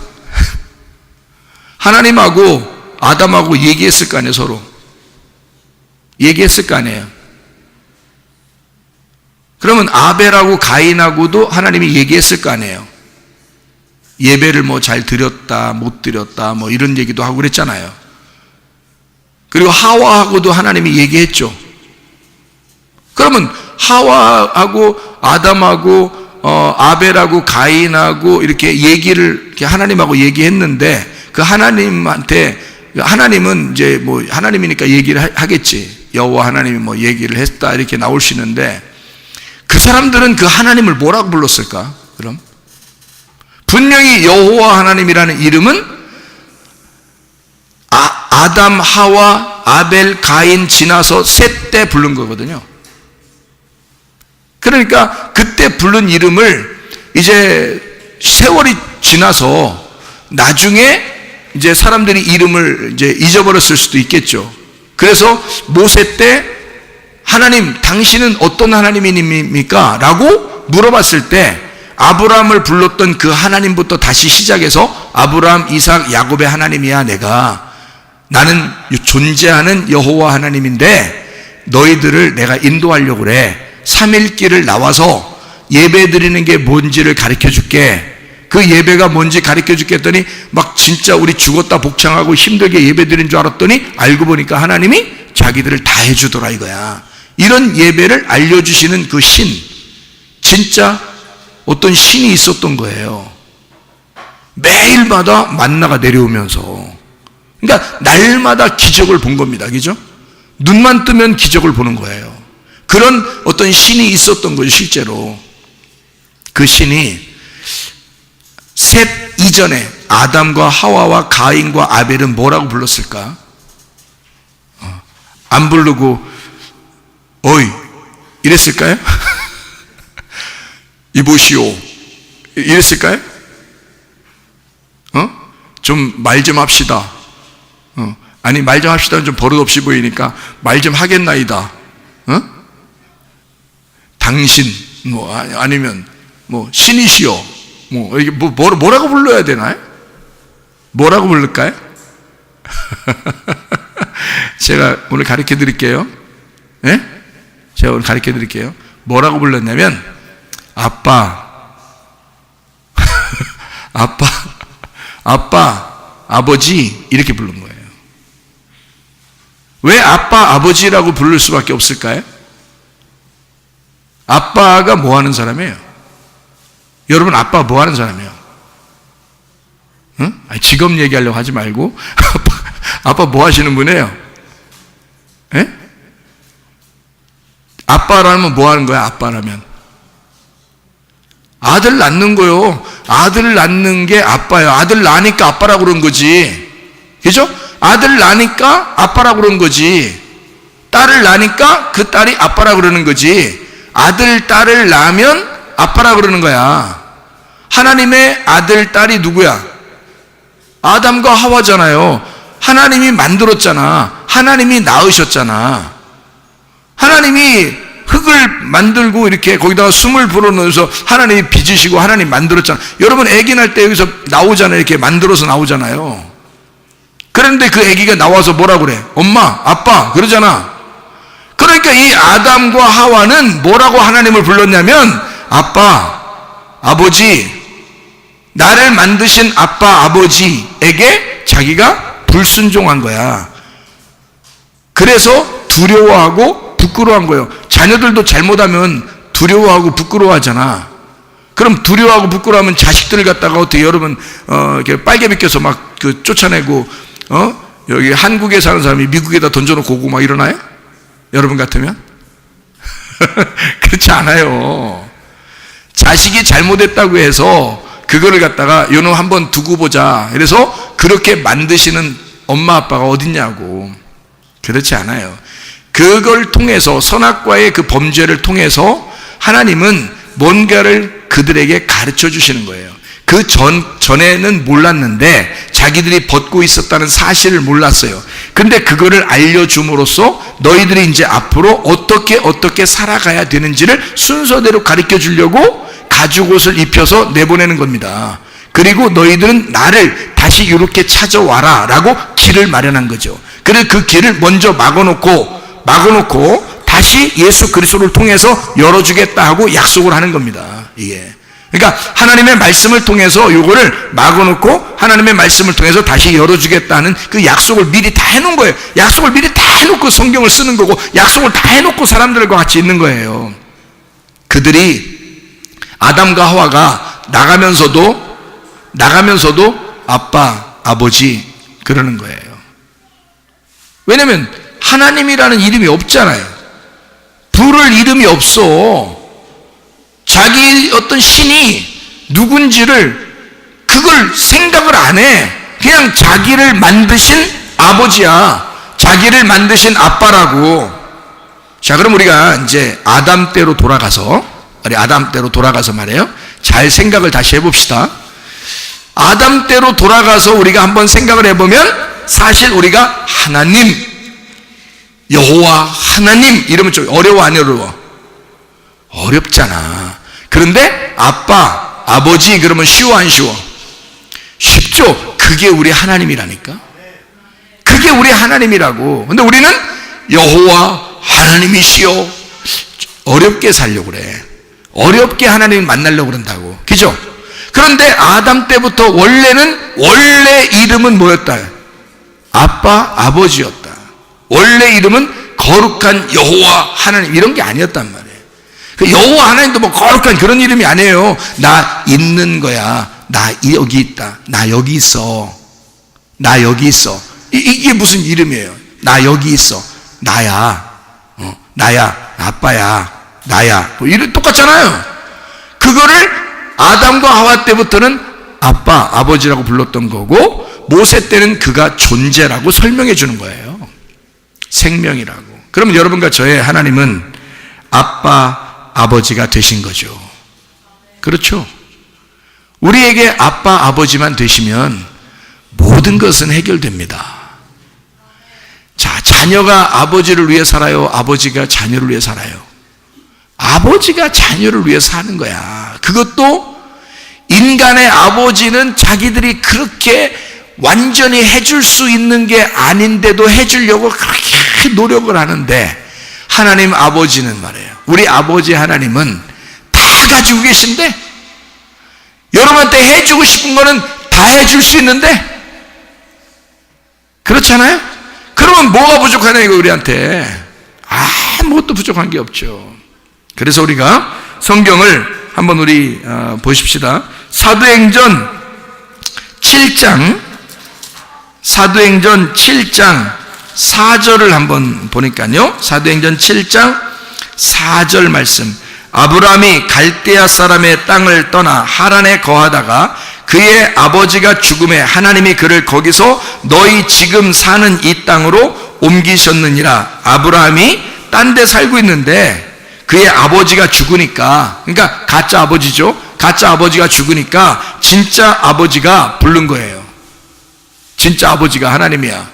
Speaker 1: 하나님하고 아담하고 얘기했을 거 아니에요. 서로 얘기했을 거 아니에요. 그러면 아벨하고 가인하고도 하나님이 얘기했을 거 아니에요. 예배를 뭐 잘 드렸다 못 드렸다 뭐 이런 얘기도 하고 그랬잖아요. 그리고 하와하고도 하나님이 얘기했죠. 그러면 하와하고 아담하고 아벨하고 가인하고 이렇게 얘기를 이렇게 하나님하고 얘기했는데, 그 하나님한테, 하나님은 이제 뭐 하나님이니까 얘기를 하겠지. 여호와 하나님이 뭐 얘기를 했다 이렇게 나올 수 있는데, 그 사람들은 그 하나님을 뭐라고 불렀을까? 그럼 분명히 여호와 하나님이라는 이름은 아담 하와 아벨, 가인 지나서 셋 때 부른 거거든요. 그러니까 그때 부른 이름을 이제 세월이 지나서 나중에 이제 사람들이 이름을 이제 잊어버렸을 수도 있겠죠. 그래서 모세 때 하나님, 당신은 어떤 하나님입니까? 라고 물어봤을 때 아브라함을 불렀던 그 하나님부터 다시 시작해서 아브라함, 이삭, 야곱의 하나님이야. 나는 존재하는 여호와 하나님인데 너희들을 내가 인도하려고 그래. 3일길을 나와서 예배 드리는 게 뭔지를 가르쳐 줄게. 그 예배가 뭔지 가르쳐 줄게 했더니 막 진짜 우리 죽었다 복창하고 힘들게 예배 드린 줄 알았더니 알고 보니까 하나님이 자기들을 다 해주더라 이거야. 이런 예배를 알려주시는 그 신, 진짜 어떤 신이 있었던 거예요. 매일마다 만나가 내려오면서, 그러니까 날마다 기적을 본 겁니다. 그죠? 눈만 뜨면 기적을 보는 거예요. 그런 어떤 신이 있었던 거죠. 실제로 그 신이 셋 이전에 아담과 하와와 가인과 아벨은 뭐라고 불렀을까? 안 부르고 어이 이랬을까요? 이보시오 이랬을까요? 좀 말 좀 합시다. 아니 말 좀 합시다는 좀 버릇없이 보이니까 말 좀 하겠나이다. 당신 뭐 아니면 뭐 신이시여 뭐 이게 뭐라고 불러야 되나요? 뭐라고 부를까요? 제가 오늘 가르쳐 드릴게요. 예? 제가 오늘 가르쳐 드릴게요. 뭐라고 불렀냐면 아빠 아버지 이렇게 부른 거예요. 왜 아빠 아버지라고 부를 수밖에 없을까요? 아빠가 뭐 하는 사람이에요? 여러분 아빠 뭐 하는 사람이에요? 응? 직업 얘기하려고 하지 말고 아빠 뭐 하시는 분이에요? 예? 아빠라면 뭐 하는 거야? 아빠라면 아들 낳는 거요. 아들 낳는 게 아빠예요. 아들 낳으니까 아빠라고 그런 거지. 그죠? 아들 낳으니까 아빠라고 그런 거지. 딸을 낳으니까 그 딸이 아빠라고 그러는 거지. 아들, 딸을 낳으면 아빠라고 그러는 거야. 하나님의 아들, 딸이 누구야? 아담과 하와잖아요. 하나님이 만들었잖아. 하나님이 낳으셨잖아. 하나님이 흙을 만들고 이렇게 거기다가 숨을 불어넣어서 하나님이 빚으시고 하나님 만들었잖아. 여러분 아기 날 때 여기서 나오잖아요. 이렇게 만들어서 나오잖아요. 그런데 그 아기가 나와서 뭐라 그래? 엄마, 아빠 그러잖아. 그러니까 이 아담과 하와는 뭐라고 하나님을 불렀냐면 아빠, 아버지, 나를 만드신 아빠, 아버지에게 자기가 불순종한 거야. 그래서 두려워하고 부끄러워한 거예요. 자녀들도 잘못하면 두려워하고 부끄러워하잖아. 그럼 두려워하고 부끄러워하면 자식들을 갖다가 어떻게 여러분 이렇게 빨개 벗겨서 막 그 쫓아내고 여기 한국에 사는 사람이 미국에다 던져놓고 오고 막 이러나요? 여러분 같으면? 그렇지 않아요. 자식이 잘못했다고 해서 그거를 갖다가 요놈 한번 두고 보자. 그래서 그렇게 만드시는 엄마 아빠가 어딨냐고. 그렇지 않아요. 그걸 통해서 선악과의 그 범죄를 통해서 하나님은 뭔가를 그들에게 가르쳐 주시는 거예요. 그 전에는 몰랐는데 자기들이 벗고 있었다는 사실을 몰랐어요. 근데 그거를 알려줌으로써 너희들이 이제 앞으로 어떻게 살아가야 되는지를 순서대로 가르쳐 주려고 가죽옷을 입혀서 내보내는 겁니다. 그리고 너희들은 나를 다시 이렇게 찾아와라 라고 길을 마련한 거죠. 그래서 그 길을 먼저 막아놓고 다시 예수 그리스도를 통해서 열어주겠다 하고 약속을 하는 겁니다. 이게. 그러니까 하나님의 말씀을 통해서 요거를 막아놓고 하나님의 말씀을 통해서 다시 열어주겠다는 그 약속을 미리 다 해놓은 거예요. 약속을 미리 다 해놓고 성경을 쓰는 거고 약속을 다 해놓고 사람들과 같이 있는 거예요. 그들이 아담과 하와가 나가면서도 아빠, 아버지 그러는 거예요. 왜냐면 하나님이라는 이름이 없잖아요. 부를 이름이 없어. 자기 어떤 신이 누군지를 그걸 생각을 안 해. 그냥 자기를 만드신 아버지야. 자기를 만드신 아빠라고. 자, 그럼 우리가 이제 아담 때로 돌아가서 말이에요. 잘 생각을 다시 해봅시다. 아담 때로 돌아가서 우리가 한번 생각을 해보면 사실 우리가 하나님, 여호와 하나님 이러면 좀 어려워 안 어려워? 어렵잖아. 그런데 아빠, 아버지 그러면 쉬워 안 쉬워? 쉽죠. 그게 우리 하나님이라니까. 그게 우리 하나님이라고. 근데 우리는 여호와 하나님이시여 어렵게 살려고 그래. 어렵게 하나님을 만나려고 그런다고. 그죠? 그런데 아담 때부터 원래 이름은 뭐였다? 아빠, 아버지였다. 원래 이름은 거룩한 여호와 하나님 이런 게 아니었단 말이에요. 그 여호와 하나님도 뭐 거룩한 그런 이름이 아니에요. 나 있는 거야. 나 여기 있다. 나 여기 있어. 나 여기 있어. 이게 무슨 이름이에요? 나 여기 있어. 나야. 나야. 아빠야. 나야. 뭐 이름 똑같잖아요. 그거를 아담과 하와 때부터는 아빠, 아버지라고 불렀던 거고, 모세 때는 그가 존재라고 설명해 주는 거예요. 생명이라고. 그러면 여러분과 저의 하나님은 아빠, 아버지가 되신 거죠. 그렇죠? 우리에게 아빠, 아버지만 되시면 모든 것은 해결됩니다. 자, 자녀가 아버지를 위해 살아요? 아버지가 자녀를 위해 살아요? 아버지가 자녀를 위해 사는 거야. 그것도 인간의 아버지는 자기들이 그렇게 완전히 해줄 수 있는 게 아닌데도 해주려고 그렇게 노력을 하는데, 하나님 아버지는 말이에요. 우리 아버지 하나님은 다 가지고 계신데 여러분한테 해주고 싶은 거는 다 해줄 수 있는데, 그렇잖아요? 그러면 뭐가 부족하냐 이거 우리한테. 아무것도 부족한 게 없죠. 그래서 우리가 성경을 한번 우리 보십시다. 사도행전 7장 4절을 한번 보니까요. 사도행전 7장 4절 말씀. 아브라함이 갈대아 사람의 땅을 떠나 하란에 거하다가 그의 아버지가 죽음에 하나님이 그를 거기서 너희 지금 사는 이 땅으로 옮기셨느니라. 아브라함이 딴 데 살고 있는데 그의 아버지가 죽으니까, 그러니까 가짜 아버지죠. 가짜 아버지가 죽으니까 진짜 아버지가 부른 거예요. 진짜 아버지가 하나님이야.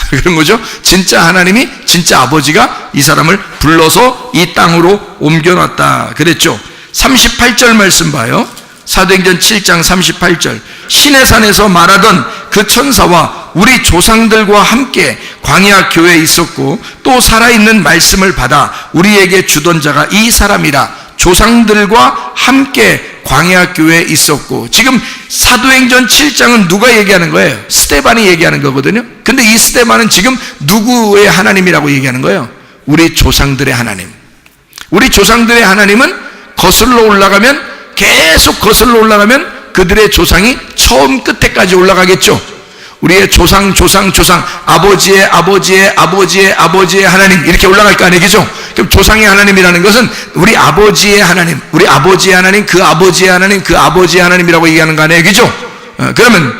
Speaker 1: 그런 거죠. 진짜 하나님이, 진짜 아버지가 이 사람을 불러서 이 땅으로 옮겨놨다 그랬죠. 38절 말씀 봐요. 사도행전 7장 38절. 시내산에서 말하던 그 천사와 우리 조상들과 함께 광야 교회에 있었고 또 살아있는 말씀을 받아 우리에게 주던 자가 이 사람이라. 조상들과 함께 광야 교회에 있었고, 지금 사도행전 7장은 누가 얘기하는 거예요? 스데반이 얘기하는 거거든요. 근데 이 스데반은 지금 누구의 하나님이라고 얘기하는 거예요? 우리 조상들의 하나님. 우리 조상들의 하나님은 거슬러 올라가면, 계속 거슬러 올라가면 그들의 조상이 처음 끝에까지 올라가겠죠. 우리의 조상 아버지의 하나님 이렇게 올라갈 거 아니겠죠. 그럼 조상의 하나님이라는 것은 우리 아버지의 하나님, 우리 아버지의 하나님, 그 아버지의 하나님, 그 아버지의 하나님이라고 얘기하는 거 아니에요, 그죠? 그러면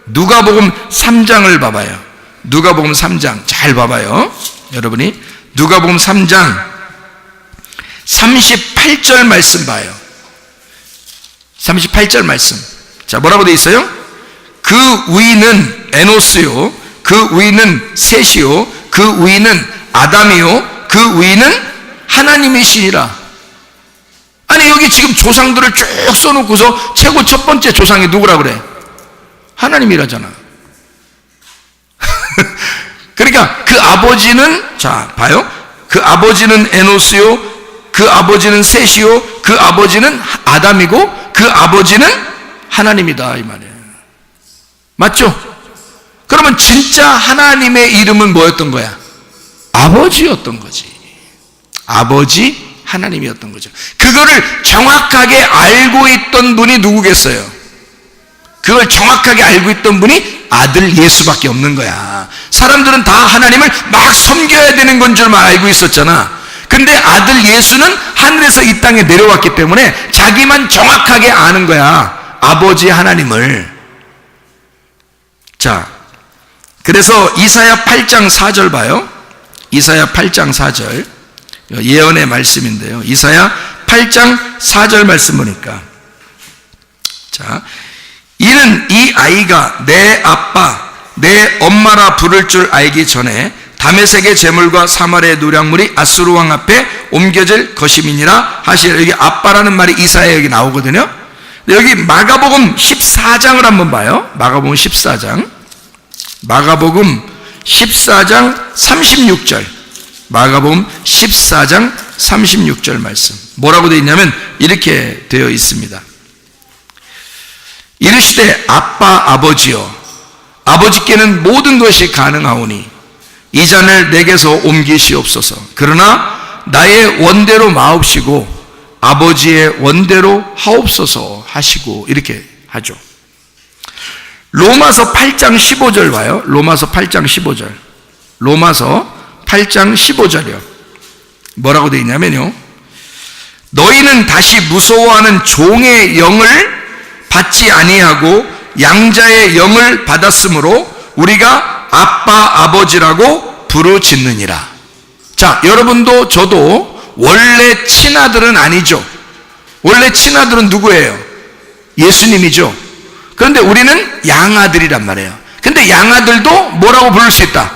Speaker 1: 누가복음 3장을 봐봐요. 누가복음 3장 잘 봐봐요. 여러분이 누가복음 3장 38절 말씀 봐요. 38절 말씀. 자, 뭐라고 돼 있어요? 그 위는 에노스요, 그 위는 셋이요, 그 위는 아담이요, 그 위는 하나님이시니라. 아니, 여기 지금 조상들을 쭉 써놓고서 최고 첫 번째 조상이 누구라 그래? 하나님이라잖아. 그러니까 그 아버지는, 자 봐요, 그 아버지는 에노스요, 그 아버지는 셋이요, 그 아버지는 아담이고 그 아버지는 하나님이다 이 말이에요. 맞죠? 그러면 진짜 하나님의 이름은 뭐였던 거야? 아버지였던 거지. 아버지 하나님이었던 거죠. 그거를 정확하게 알고 있던 분이 누구겠어요? 그걸 정확하게 알고 있던 분이 아들 예수밖에 없는 거야. 사람들은 다 하나님을 막 섬겨야 되는 건 줄만 알고 있었잖아. 근데 아들 예수는 하늘에서 이 땅에 내려왔기 때문에 자기만 정확하게 아는 거야, 아버지 하나님을. 자, 그래서 이사야 8장 4절 봐요. 이사야 8장 4절 예언의 말씀인데요. 이사야 8장 4절 말씀 보니까, 자, 이는 이 아이가 내 아빠 내 엄마라 부를 줄 알기 전에 다메섹의 제물과 사마리아의 노략물이 아수르 왕 앞에 옮겨질 것임이니라 하시라. 여기 아빠라는 말이 이사야 여기 나오거든요. 여기 마가복음 14장을 한번 봐요. 마가복음 14장 36절, 마가복음 14장 36절 말씀 뭐라고 되어 있냐면 이렇게 되어 있습니다. 이르시되 아빠 아버지여, 아버지께는 모든 것이 가능하오니 이 잔을 내게서 옮기시옵소서. 그러나 나의 원대로 마옵시고 아버지의 원대로 하옵소서 하시고, 이렇게 하죠. 로마서 8장 15절 봐요. 로마서 8장 15절. 로마서 8장 15절이요. 뭐라고 되어 있냐면요, 너희는 다시 무서워하는 종의 영을 받지 아니하고 양자의 영을 받았으므로 우리가 아빠 아버지라고 부르짖느니라. 자, 여러분도 저도 원래 친아들은 아니죠. 원래 친아들은 누구예요? 예수님이죠. 그런데 우리는 양아들이란 말이에요. 근데 양아들도 뭐라고 부를 수 있다?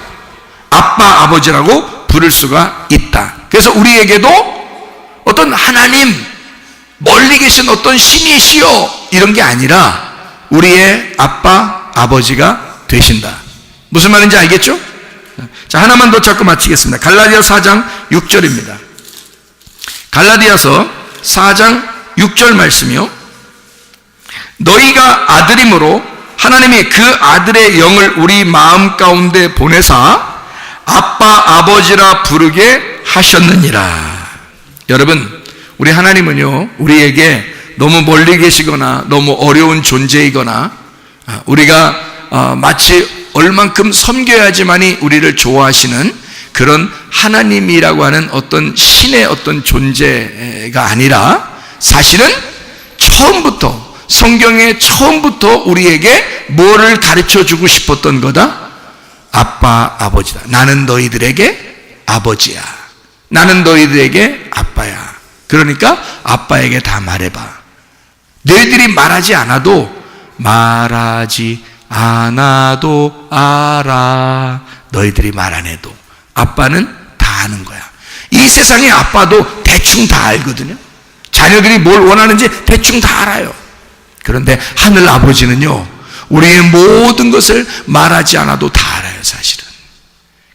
Speaker 1: 아빠 아버지라고 부를 수가 있다. 그래서 우리에게도 어떤 하나님, 멀리 계신 어떤 신이시여 이런 게 아니라 우리의 아빠 아버지가 되신다. 무슨 말인지 알겠죠? 자, 하나만 더 찾고 마치겠습니다. 갈라디아서 4장 6절입니다. 갈라디아서 4장 6절 말씀이요, 너희가 아들이므로 하나님이 그 아들의 영을 우리 마음 가운데 보내사 아빠 아버지라 부르게 하셨느니라. 여러분, 우리 하나님은요, 우리에게 너무 멀리 계시거나 너무 어려운 존재이거나 우리가 마치 얼만큼 섬겨야지만이 우리를 좋아하시는 그런 하나님이라고 하는 어떤 신의 어떤 존재가 아니라, 사실은 처음부터, 성경의 처음부터 우리에게 뭐를 가르쳐 주고 싶었던 거다? 아빠 아버지다. 나는 너희들에게 아버지야. 나는 너희들에게 아빠야. 그러니까 아빠에게 다 말해봐. 너희들이 말하지 않아도 알아. 너희들이 말 안 해도 아빠는 다 아는 거야. 이 세상의 아빠도 대충 다 알거든요. 자녀들이 뭘 원하는지 대충 다 알아요. 그런데 하늘 아버지는요, 우리의 모든 것을 말하지 않아도 다 알아요. 사실은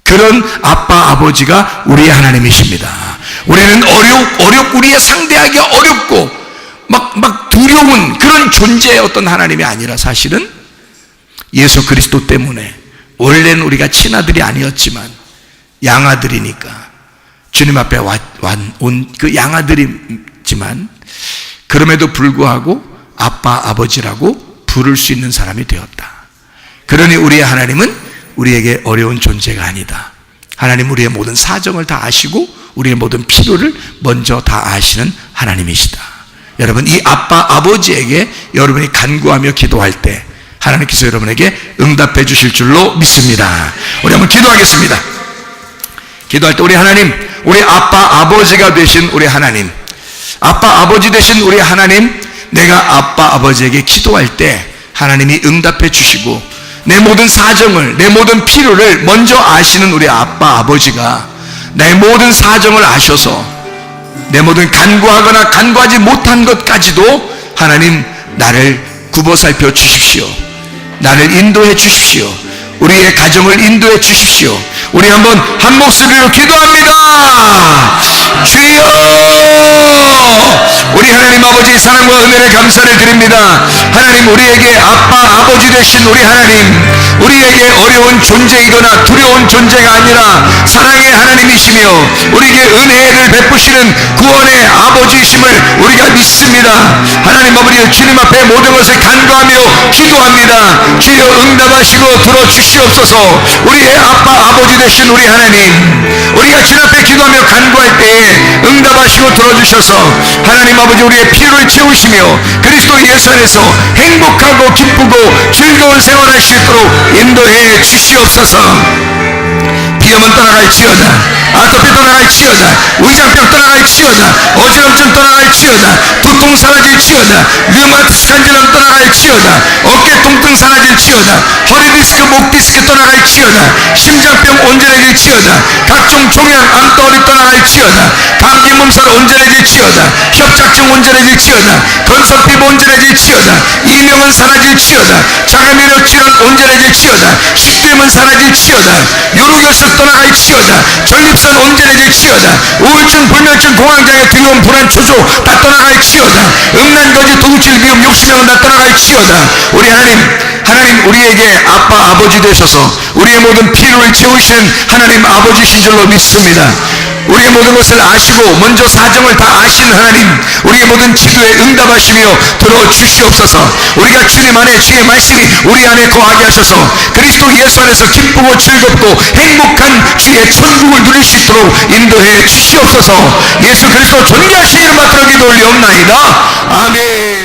Speaker 1: 그런 아빠 아버지가 우리의 하나님이십니다. 우리는 어렵고 우리의 상대하기 어렵고 막 두려운 그런 존재의 어떤 하나님이 아니라, 사실은 예수 그리스도 때문에 원래는 우리가 친아들이 아니었지만 양아들이니까 주님 앞에 온 그 양아들이지만 그럼에도 불구하고 아빠 아버지라고 부를 수 있는 사람이 되었다. 그러니 우리의 하나님은 우리에게 어려운 존재가 아니다. 하나님 우리의 모든 사정을 다 아시고 우리의 모든 필요를 먼저 다 아시는 하나님이시다. 여러분, 이 아빠 아버지에게 여러분이 간구하며 기도할 때 하나님께서 여러분에게 응답해 주실 줄로 믿습니다. 우리 한번 기도하겠습니다. 기도할 때 우리 하나님, 우리 아빠 아버지가 되신 우리 하나님, 아빠 아버지 되신 우리 하나님, 내가 아빠 아버지에게 기도할 때 하나님이 응답해 주시고 내 모든 사정을, 내 모든 필요를 먼저 아시는 우리 아빠 아버지가 내 모든 사정을 아셔서 내 모든 간구하거나 간구하지 못한 것까지도 하나님 나를 굽어 살펴 주십시오. 나를 인도해 주십시오. 우리의 가정을 인도해 주십시오. 우리 한번 한 목소리로 기도합니다. 주여, 우리 하나님 아버지 사랑과 은혜를 감사를 드립니다. 하나님, 우리에게 아빠 아버지 되신 우리 하나님, 우리에게 어려운 존재이거나 두려운 존재가 아니라 사랑의 하나님이시며 우리에게 은혜를 베푸시는 구원의 아버지이심을 우리가 믿습니다. 하나님 아버지, 주님 앞에 모든 것을 간구하며 기도합니다. 주여 응답하시고 들어주시옵소서. 우리의 아빠 아버지 되신 우리 하나님, 우리가 주님 앞에 기도하며 간구할 때에 응답하시고 들어주셔서 하나님 아버지 우리의 필요를 채우시며 그리스도 예수 안에서 행복하고 기쁘고 즐거운 생활할 수 있도록 인도해 주시옵소서. 비염은 떠나갈지어다, 아토피 떠나갈지어다, 위장병 떠나갈지어다, 어지럼증 떠나갈지어다, 두통 사라질지어다, 류마티스 간질염 떠나갈지어다, 어깨 통증 사라질지어다, 허리 디스크 목 디스크 떠나갈지어다, 심장병 온전해질지어다, 각종 종양 암덩어리 떠나갈지어다, 감기 몸살 온전해질지어다, 협착증 온전해질지어다, 건선피부 온전해질지어다, 이명은 사라질지어다, 자가면역 질환 온전해질지어다, 식도염은 사라질지어다, 요로결석 떠나갈지어다, 전립선 온전해질지어다, 우울증 불면증 공황장애 두려움 불안 초조 다 떠나갈지어다, 음란거지 동칠 미움 욕심병은 다 떠나갈지어다. 우리 하나님 우리에게 아빠 아버지 되셔서 우리의 모든 필요를 채우시는 하나님 아버지신 줄로 믿습니다. 우리의 모든 것을 아시고 먼저 사정을 다 아시는 하나님, 우리의 모든 기도에 응답하시며 들어주시옵소서. 우리가 주님 안에 주의 말씀이 우리 안에 거하게 하셔서 그리스도 예수 안에서 기쁘고 즐겁고 행복한 주의 천국을 누릴 수 있도록 인도해 주시옵소서. 예수 그리스도 존귀하신 이름 받들어 기도 올리옵나이다. 아멘.